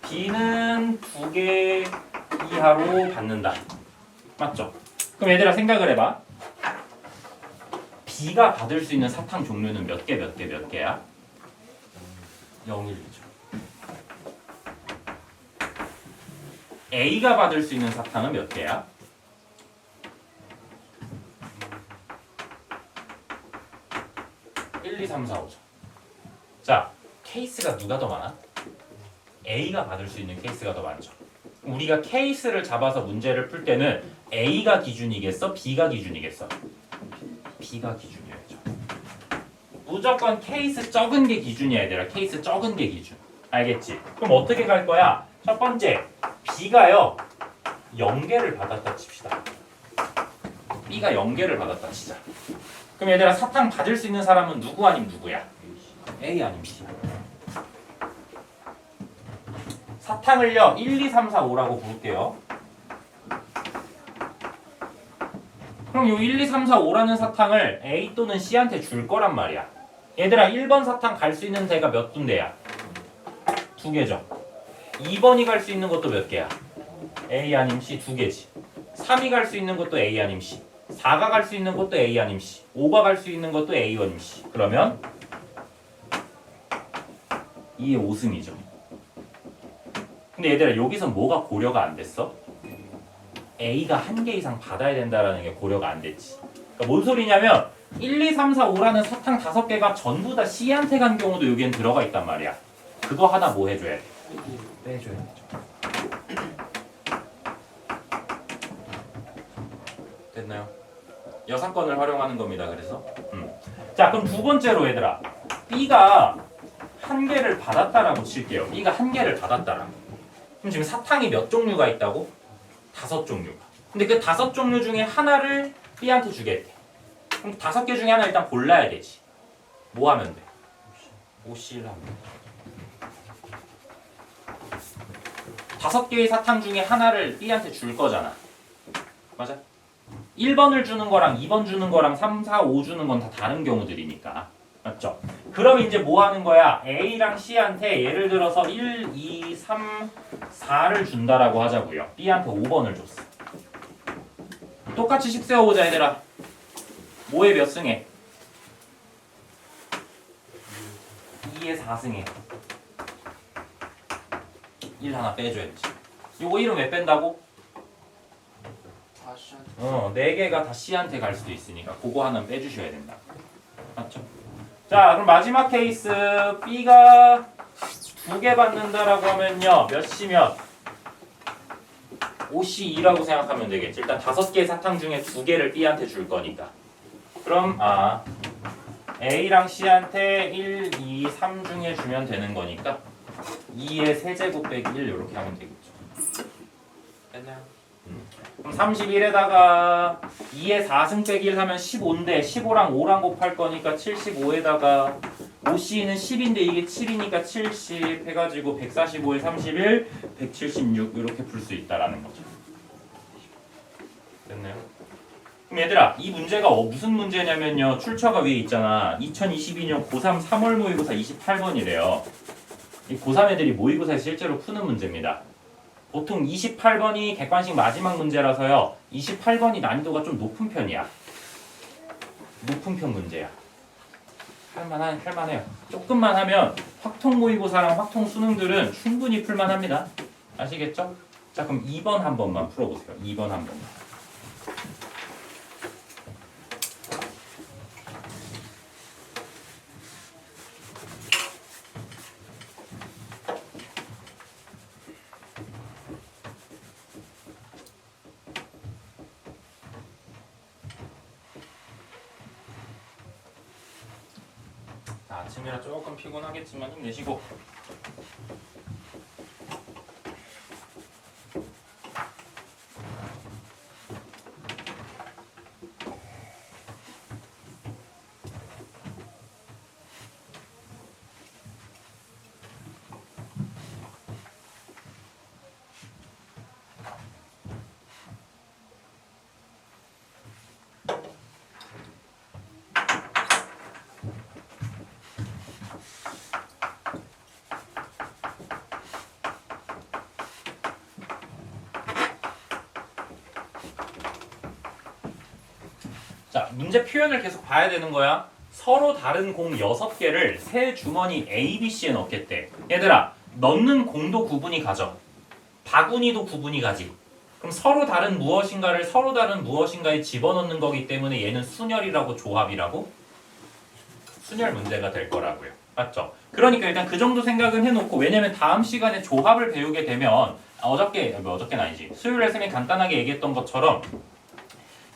B는 2개 이하로 받는다. 맞죠? 그럼 얘들아 생각을 해봐. B가 받을 수 있는 사탕 종류는 몇 개야? 0,1이죠. A가 받을 수 있는 사탕은 몇 개야? 1, 2, 3, 4, 5죠. 자, 케이스가 누가 더 많아? A가 받을 수 있는 케이스가 더 많죠. 우리가 케이스를 잡아서 문제를 풀 때는 A가 기준이겠어? B가 기준이겠어? B가 기준이었죠. 무조건 케이스 적은 게 기준이야 얘들아. 케이스 적은 게 기준. 알겠지? 그럼 어떻게 갈 거야? 첫 번째, B가요 0개를 받았다 칩시다. B가 0개를 받았다 치자. 그럼 얘들아 사탕 받을 수 있는 사람은 누구 아님 누구야? A 아님 C. 사탕을요 1, 2, 3, 4, 5라고 부를게요. 그럼 요 1, 2, 3, 4, 5라는 사탕을 A 또는 C한테 줄 거란 말이야. 얘들아 1번 사탕 갈 수 있는 데가 몇 군데야? 2개죠. 2번이 갈 수 있는 것도 몇 개야? A 아님 C 2개지. 3이 갈 수 있는 것도 A 아님 C. 4가 갈 수 있는 것도 A 아님 C. 5가 갈 수 있는 것도 A 아님 C. 그러면 2의 5승이죠. 근데 얘들아 여기서 뭐가 고려가 안 됐어? A가 1개 이상 받아야 된다라는 게 고려가 안 됐지. 그러니까 뭔 소리냐면 1, 2, 3, 4, 5라는 사탕 5개가 전부 다 C한테 간 경우도 여기엔 들어가 있단 말이야. 그거 하나 뭐 해줘야 돼? 빼줘야 되죠. 됐나요? 여사건을 활용하는 겁니다. 그래서 자, 그럼 두 번째로 얘들아, B가 한 개를 받았다라고 칠게요. B가 한 개를 받았다라. 그럼 지금 사탕이 몇 종류가 있다고? 5종류가. 근데 그 5종류 중에 하나를 B한테 주겠대. 그럼 5개 중에 하나 일단 골라야 되지. 뭐 하면 돼? OC를 하면 돼. 5개의 사탕 중에 하나를 B한테 줄 거잖아. 맞아? 1번을 주는 거랑 2번 주는 거랑 3, 4, 5 주는 건 다 다른 경우들이니까. 맞죠? 그럼 이제 뭐 하는 거야? A랑 C한테 예를 들어서 1, 2, 3, 4를 준다라고 하자고요. B한테 5번을 줬어. 똑같이 식 세워보자 얘들아. 뭐에 몇 승해? 2에 4승해. 1 하나 빼줘야지. 요거 1은 왜 뺀다고? 4개가 다 C한테 갈 수도 있으니까 그거 하나는 빼주셔야 된다. 맞죠? 자, 그럼 마지막 케이스 B가 2개 받는다라고 하면요. 몇 C면? 5C2라고 생각하면 되겠지. 일단 5개의 사탕 중에 2개를 B한테 줄 거니까. 그럼 A랑 C한테 1, 2, 3 중에 주면 되는 거니까 2의 세제곱 빼기 1 이렇게 하면 되겠죠. 됐나요? 그럼 31에다가 2의 4승 빼기 1 하면 15인데 15랑 5랑 곱할 거니까 75에다가 5C는 10인데 이게 7이니까 70 해가지고 145에 31, 176 이렇게 풀 수 있다라는 거죠. 됐나요? 그럼 얘들아, 이 문제가 무슨 문제냐면요. 출처가 위에 있잖아. 2022년 고3 3월 모의고사 28번이래요. 이 고3 애들이 모의고사에서 실제로 푸는 문제입니다. 보통 28번이 객관식 마지막 문제라서요. 28번이 난이도가 좀 높은 편이야. 높은 편 문제야. 할만해요. 조금만 하면 확통 모의고사랑 확통 수능들은 충분히 풀만합니다. 아시겠죠? 자, 그럼 2번 한 번만 풀어보세요. 2번 한 번만. 아침이라 조금 피곤하겠지만 힘내시고. 자, 문제 표현을 계속 봐야 되는 거야. 서로 다른 공 6개를 세 주머니 A, B, C에 넣겠대. 얘들아, 넣는 공도 구분이 가죠. 바구니도 구분이 가지. 그럼 서로 다른 무엇인가를 서로 다른 무엇인가에 집어넣는 거기 때문에 얘는 순열이라고 조합이라고? 순열 문제가 될 거라고요. 맞죠? 그러니까 일단 그 정도 생각은 해놓고, 왜냐면 다음 시간에 조합을 배우게 되면 어저께는 아니지. 수요일에 쌤이 간단하게 얘기했던 것처럼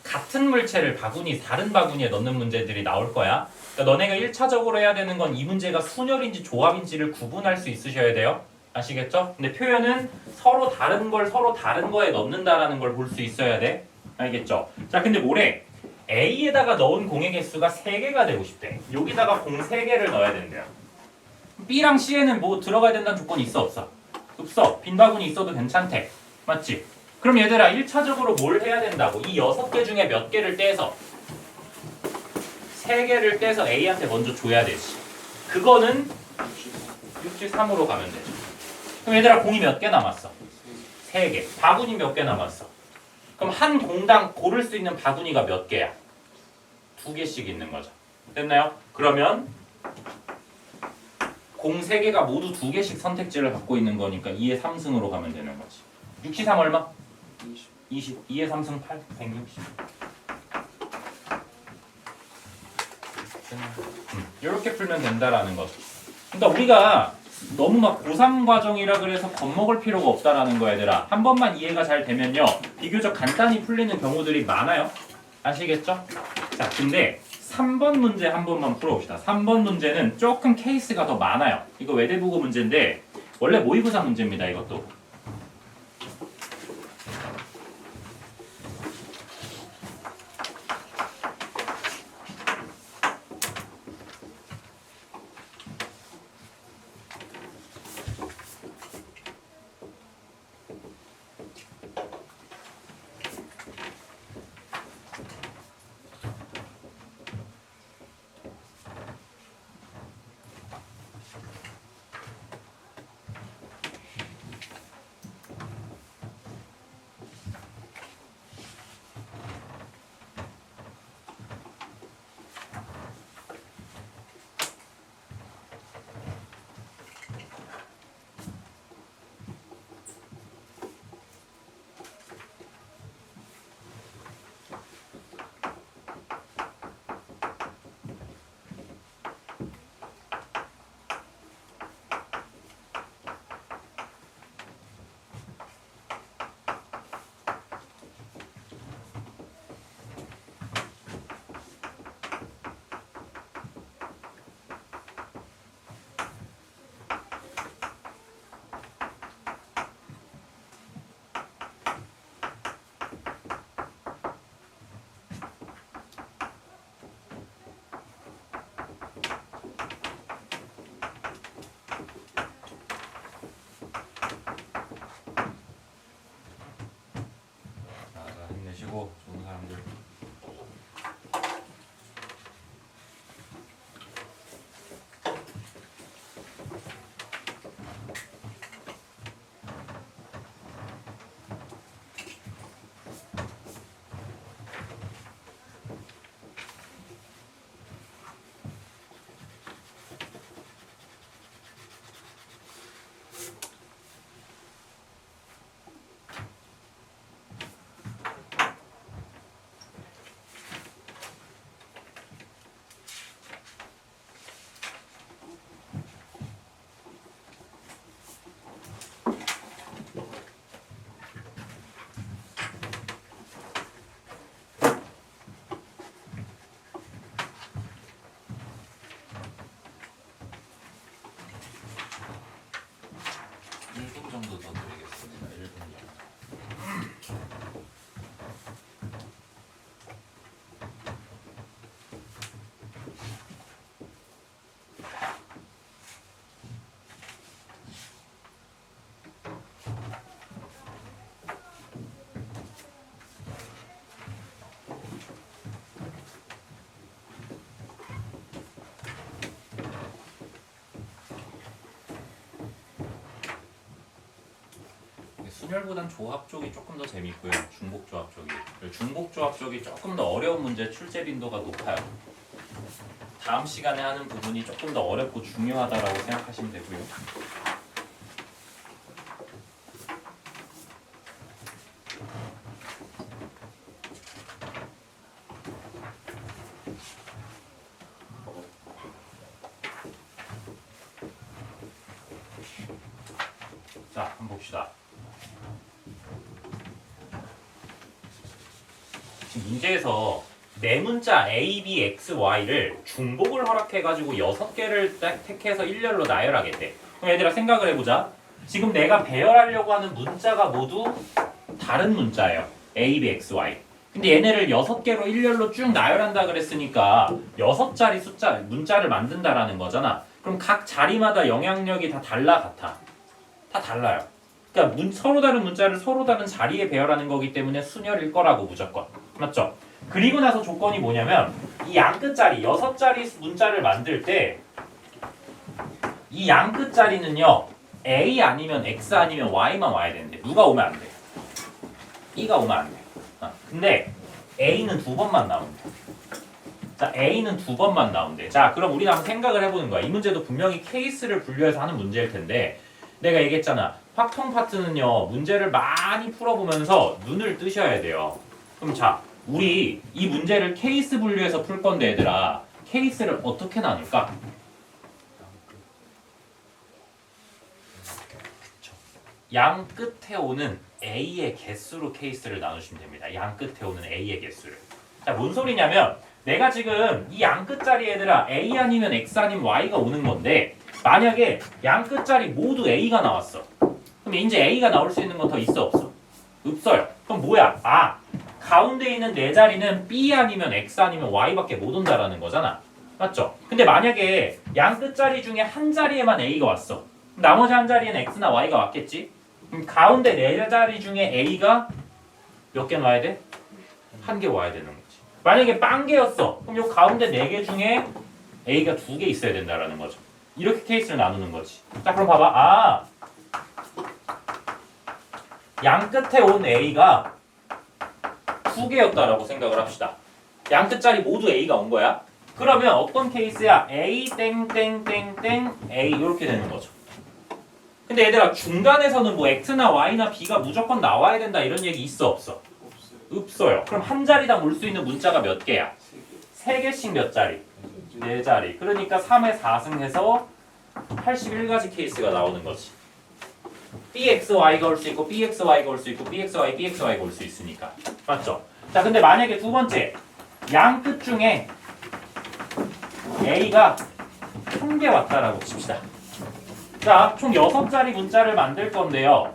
같은 물체를 다른 바구니에 넣는 문제들이 나올 거야. 그러니까 너네가 1차적으로 해야 되는 건 이 문제가 순열인지 조합인지를 구분할 수 있으셔야 돼요. 아시겠죠? 근데 표현은 서로 다른 걸 서로 다른 거에 넣는다라는 걸 볼 수 있어야 돼. 알겠죠? 자, 근데 뭐래? A에다가 넣은 공의 개수가 3개가 되고 싶대. 여기다가 공 3개를 넣어야 된대요. B랑 C에는 뭐 들어가야 된다는 조건이 있어 없어? 없어. 빈 바구니 있어도 괜찮대. 맞지? 그럼 얘들아 1차적으로 뭘 해야 된다고? 이 6개 중에 몇 개를 떼서 3개를 떼서 A한테 먼저 줘야 되지. 그거는 63으로 가면 되죠. 그럼 얘들아 공이 몇 개 남았어? 3개. 바구니 몇 개 남았어? 그럼 한 공당 고를 수 있는 바구니가 몇 개야? 2개씩 있는 거죠. 됐나요? 그러면 공 3개가 모두 2개씩 선택지를 갖고 있는 거니까 2의 3승으로 가면 되는 거지. 63 얼마? 20. 2의 3승 8, 160. 이렇게 풀면 된다라는 것. 그러니까 우리가 너무 막 고3 과정이라 그래서 겁먹을 필요가 없다라는 거 얘들아. 한 번만 이해가 잘 되면요. 비교적 간단히 풀리는 경우들이 많아요. 아시겠죠? 자, 근데 3번 문제 한 번만 풀어봅시다. 3번 문제는 조금 케이스가 더 많아요. 이거 외대부고 문제인데 원래 모의고사 문제입니다. 이것도. 힘내시고 좋은 사람들. 정도 더 드리겠습니다. 1분 정도. 순열보단 조합 쪽이 조금 더 재밌고요. 중복 조합 쪽이. 중복 조합 쪽이 조금 더 어려운 문제 출제 빈도가 높아요. 다음 시간에 하는 부분이 조금 더 어렵고 중요하다라고 생각하시면 되고요. 자, 한번 봅시다. 문제에서 네 문자 A, B, X, Y를 중복을 허락해가지고 6개를 택해서 일렬로 나열하겠대. 그럼 얘들아 생각을 해보자. 지금 내가 배열하려고 하는 문자가 모두 다른 문자예요. A, B, X, Y. 근데 얘네를 6개로 일렬로 쭉 나열한다 그랬으니까 6자리 문자를 만든다라는 거잖아. 그럼 각 자리마다 영향력이 다 달라 같아. 다 달라요. 그러니까 서로 다른 문자를 서로 다른 자리에 배열하는 거기 때문에 순열일 거라고 무조건. 맞죠? 그리고 나서 조건이 뭐냐면 이 양끝자리 6자리 문자를 만들 때 이 양끝자리는요 A 아니면 X 아니면 Y만 와야 되는데 누가 오면 안 돼. E가 오면 안 돼. 근데 A는 2번만 나온대. 자, A는 2번만 나온대. 자, 그럼 우리가 한번 생각을 해보는 거야. 이 문제도 분명히 케이스를 분류해서 하는 문제일 텐데 내가 얘기했잖아. 확통 파트는요 문제를 많이 풀어보면서 눈을 뜨셔야 돼요. 그럼 자, 우리 이 문제를 케이스 분류해서 풀 건데 얘들아 케이스를 어떻게 나눌까? 양 끝에 오는 A의 개수로 케이스를 나누시면 됩니다. 양 끝에 오는 A의 개수를. 자, 뭔 소리냐면 내가 지금 이 양 끝자리 얘들아 A 아니면 X 아니면 Y가 오는 건데 만약에 양 끝자리 모두 A가 나왔어. 그럼 이제 A가 나올 수 있는 건 더 있어 없어? 없어요. 그럼 뭐야? 아, 가운데 있는 네 자리는 B 아니면 X 아니면 Y밖에 못 온다라는 거잖아. 맞죠? 근데 만약에 양 끝자리 중에 한 자리에만 A가 왔어. 나머지 한 자리에는 X나 Y가 왔겠지? 그럼 가운데 네 자리 중에 A가 몇 개 와야 돼? 한 개 와야 되는 거지. 만약에 빵개였어. 그럼 요 가운데 네 개 중에 A가 두 개 있어야 된다라는 거죠. 이렇게 케이스를 나누는 거지. 자, 그럼 봐봐. 아, 양 끝에 온 A가 두 개였다라고 생각을 합시다. 양 끝자리 모두 A가 온 거야. 그러면 어떤 케이스야? A 땡땡땡땡 A 이렇게 되는 거죠. 근데 얘들아 중간에서는 뭐 X나 Y나 B가 무조건 나와야 된다 이런 얘기 있어 없어? 없어요. 그럼 한 자리당 올 수 있는 문자가 몇 개야? 세 개씩 몇 자리? 네 자리. 그러니까 3에 4승 해서 81가지 케이스가 나오는 거지. BXY가 올 수 있고 BXY가 올 수 있고 BXY, BXY가 올 수 있으니까. 맞죠? 자, 근데 만약에 두 번째 양 끝 중에 A가 한 개 왔다라고 칩시다. 자, 총 6자리 문자를 만들 건데요.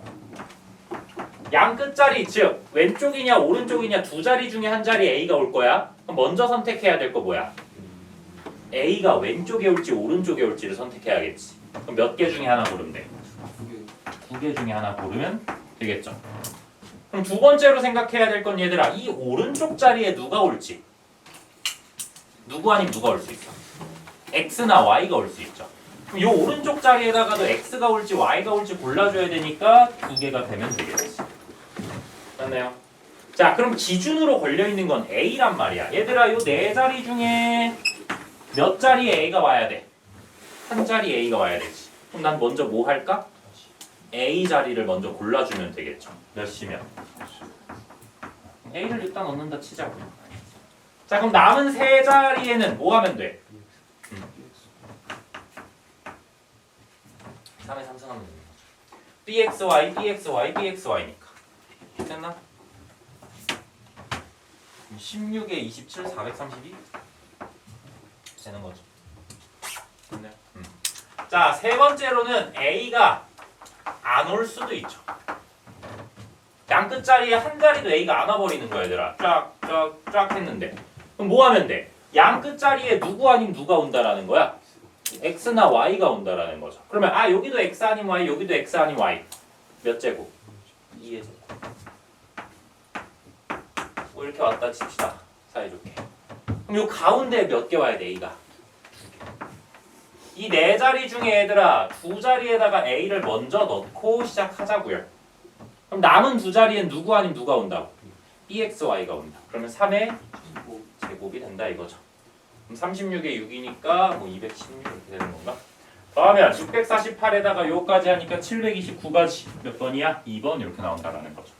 양 끝자리, 즉 왼쪽이냐 오른쪽이냐 두 자리 중에 한 자리 A가 올 거야. 그럼 먼저 선택해야 될 거 뭐야? A가 왼쪽에 올지 오른쪽에 올지를 선택해야겠지. 그럼 몇 개 중에 하나 고르면 돼? 두 개 중에 하나 고르면 되겠죠. 그럼 두 번째로 생각해야 될 건 얘들아, 이 오른쪽 자리에 누가 올지. 누구 아니면 누가 올 수 있어? X나 Y가 올 수 있죠. 그럼 이 오른쪽 자리에다가도 X가 올지 Y가 올지 골라줘야 되니까 두 개가 되면 되겠지. 맞나요? 자, 그럼 기준으로 걸려있는 건 A란 말이야. 얘들아, 요 네 자리 중에 몇 자리에 A가 와야 돼? 한 자리에 A가 와야 되지. 그럼 난 먼저 뭐 할까? A 자리를 먼저 골라주면 되겠죠. 몇 시면? A를 일단 얻는다 치자고요. 자, 그럼 남은 세 자리에는 뭐 하면 돼? 3에 3승하면 되는 거죠. BXY, BXY, BXY니까. 됐나? 16에 27, 432 되는 거죠. 됐네요. 자, 세 번째로는 A가 안 올 수도 있죠. 양 끝자리에 한 자리도 A가 안 와버리는 거야, 얘들아. 쫙 했는데. 그럼 뭐 하면 돼? 양 끝자리에 누구 아니면 누가 온다라는 거야? X나 Y가 온다라는 거죠. 그러면 아, 여기도 X 아닌 Y, 여기도 X 아닌 Y. 몇 제곱? 2의 제곱. 뭐 이렇게 왔다 칩시다. 사이좋게. 그럼 요 가운데 몇 개 와야 돼, A가? 이 네 자리 중에 얘들아, 두 자리에다가 A를 먼저 넣고 시작하자고요. 그럼 남은 두 자리엔 누구 아니면 누가 온다고? BXY가 온다. 그러면 3의 제곱이 된다 이거죠. 그럼 36에 6이니까 뭐 216 이렇게 되는 건가? 그러면 648에다가 요까지 하니까 729가지 몇 번이야? 2번 이렇게 나온다라는 거죠.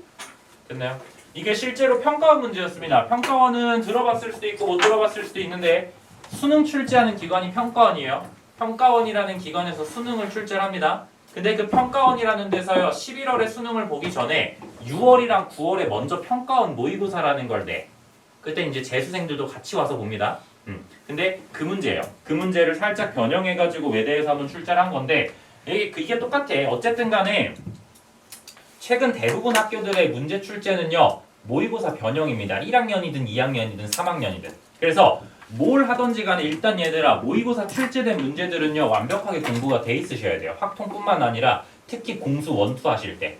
됐나요? 이게 실제로 평가원 문제였습니다. 평가원은 들어봤을 수도 있고 못 들어봤을 수도 있는데 수능 출제하는 기관이 평가원이에요. 평가원이라는 기관에서 수능을 출제를 합니다. 근데 그 평가원이라는 데서요 11월에 수능을 보기 전에 6월이랑 9월에 먼저 평가원 모의고사라는 걸 내. 그때 이제 재수생들도 같이 와서 봅니다. 근데 그 문제예요. 그 문제를 살짝 변형해가지고 외대에서 한번 출제를 한 건데 이게 똑같아. 어쨌든 간에 최근 대부분 학교들의 문제 출제는요 모의고사 변형입니다. 1학년이든 2학년이든 3학년이든. 그래서 뭘 하던지 간에 일단 얘들아 모의고사 출제된 문제들은요 완벽하게 공부가 돼 있으셔야 돼요. 확통뿐만 아니라 특히 공수 원투 하실 때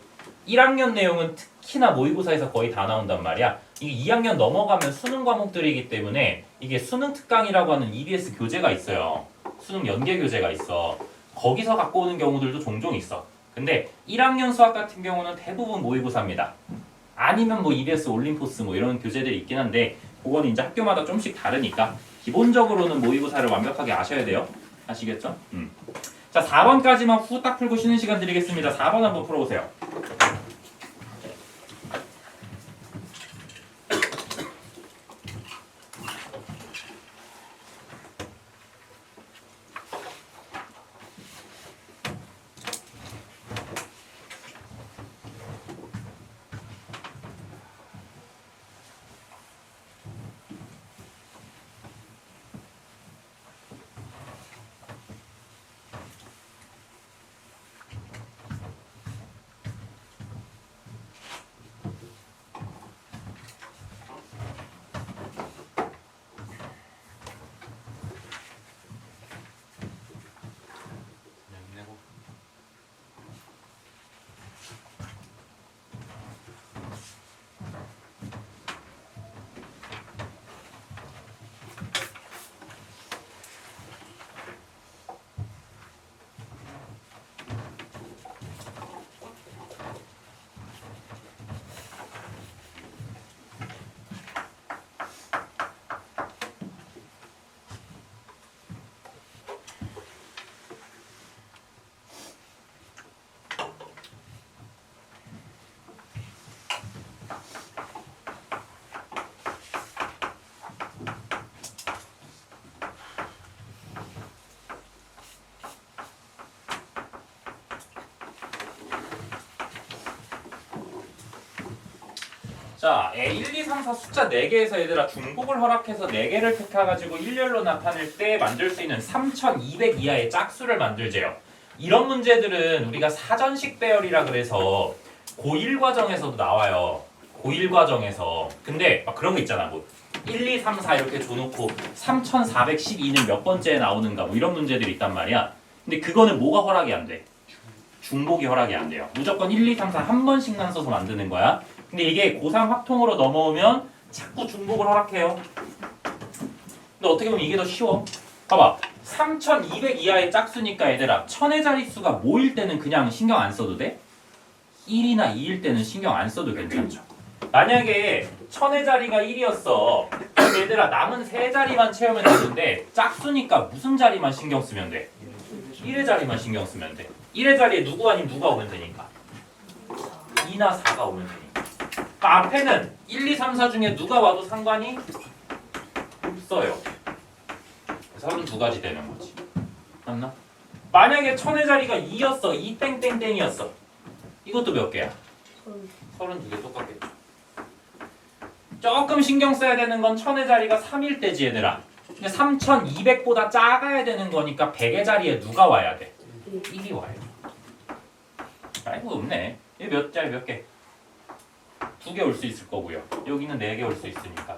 1학년 내용은 특히나 모의고사에서 거의 다 나온단 말이야. 이게 2학년 넘어가면 수능 과목들이기 때문에 이게 수능 특강이라고 하는 EBS 교재가 있어요. 수능 연계 교재가 있어. 거기서 갖고 오는 경우들도 종종 있어. 근데 1학년 수학 같은 경우는 대부분 모의고사입니다. 아니면 뭐 EBS 올림포스 뭐 이런 교재들이 있긴 한데 그건 이제 학교마다 좀씩 다르니까 기본적으로는 모의고사를 완벽하게 아셔야 돼요. 아시겠죠? 자, 4번까지만 후딱 풀고 쉬는 시간 드리겠습니다. 4번 한번 풀어보세요. 자, 1, 2, 3, 4 숫자 4개에서 얘들아 중복을 허락해서 4개를 택해가지고 일렬로 나타낼 때 만들 수 있는 3200 이하의 짝수를 만들재요. 이런 문제들은 우리가 사전식 배열이라 그래서 고1 과정에서도 나와요. 고1 과정에서. 근데 막 그런 거 있잖아. 뭐 1, 2, 3, 4 이렇게 줘놓고 3412는 몇 번째에 나오는가 뭐 이런 문제들이 있단 말이야. 근데 그거는 뭐가 허락이 안 돼? 중복이 허락이 안 돼요. 무조건 1, 2, 3, 4 한 번씩만 써서 만드는 거야. 근데 이게 고3 확통으로 넘어오면 자꾸 중복을 허락해요. 근데 어떻게 보면 이게 더 쉬워. 봐봐. 3200 이하의 짝수니까 얘들아 1000의 자릿수가 모일 때는 그냥 신경 안 써도 돼? 1이나 2일 때는 신경 안 써도 괜찮죠. 만약에 1000의 자리가 1이었어. 그럼 얘들아 남은 3자리만 채우면 되는데 짝수니까 무슨 자리만 신경 쓰면 돼? 1의 자리만 신경 쓰면 돼. 1의 자리에 누구 아니면 누가 오면 되니까 2나 4가 오면 되니까. 그러니까 앞에는 1, 2, 3, 4 중에 누가 와도 상관이 없어요. 32가지 되는 거지. 맞나? 만약에 1000의 자리가 2였어. 2 땡땡땡이었어. 이것도 몇 개야? 32개 똑같겠죠. 조금 신경 써야 되는 건 1000의 자리가 3일 때지 얘들아. 근데 3200보다 작아야 되는 거니까 100의 자리에 누가 와야 돼? 1이 와요. 아이고 없네. 이게 몇 자리 몇 개? 2개 올 수 있을 거고요. 여기는 4개 올 수 있으니까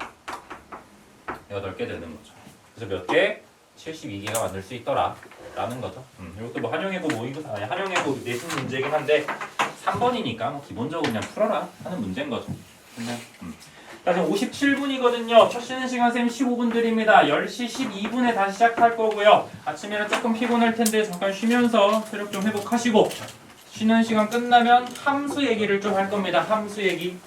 8개 되는 거죠. 그래서 몇 개? 72개가 만들 수 있더라 라는 거죠. 이것도 뭐 한영예고 모의고사 아니 한영예고 내신 문제긴 한데 3번이니까 뭐 기본적으로 그냥 풀어라 하는 문제인 거죠. 그냥 자, 지금 57분이거든요. 첫 쉬는 시간 쌤 15분 드립니다. 10시 12분에 다시 시작할 거고요. 아침이라 조금 피곤할 텐데 잠깐 쉬면서 체력 좀 회복하시고 쉬는 시간 끝나면 함수 얘기를 좀 할 겁니다. 함수 얘기.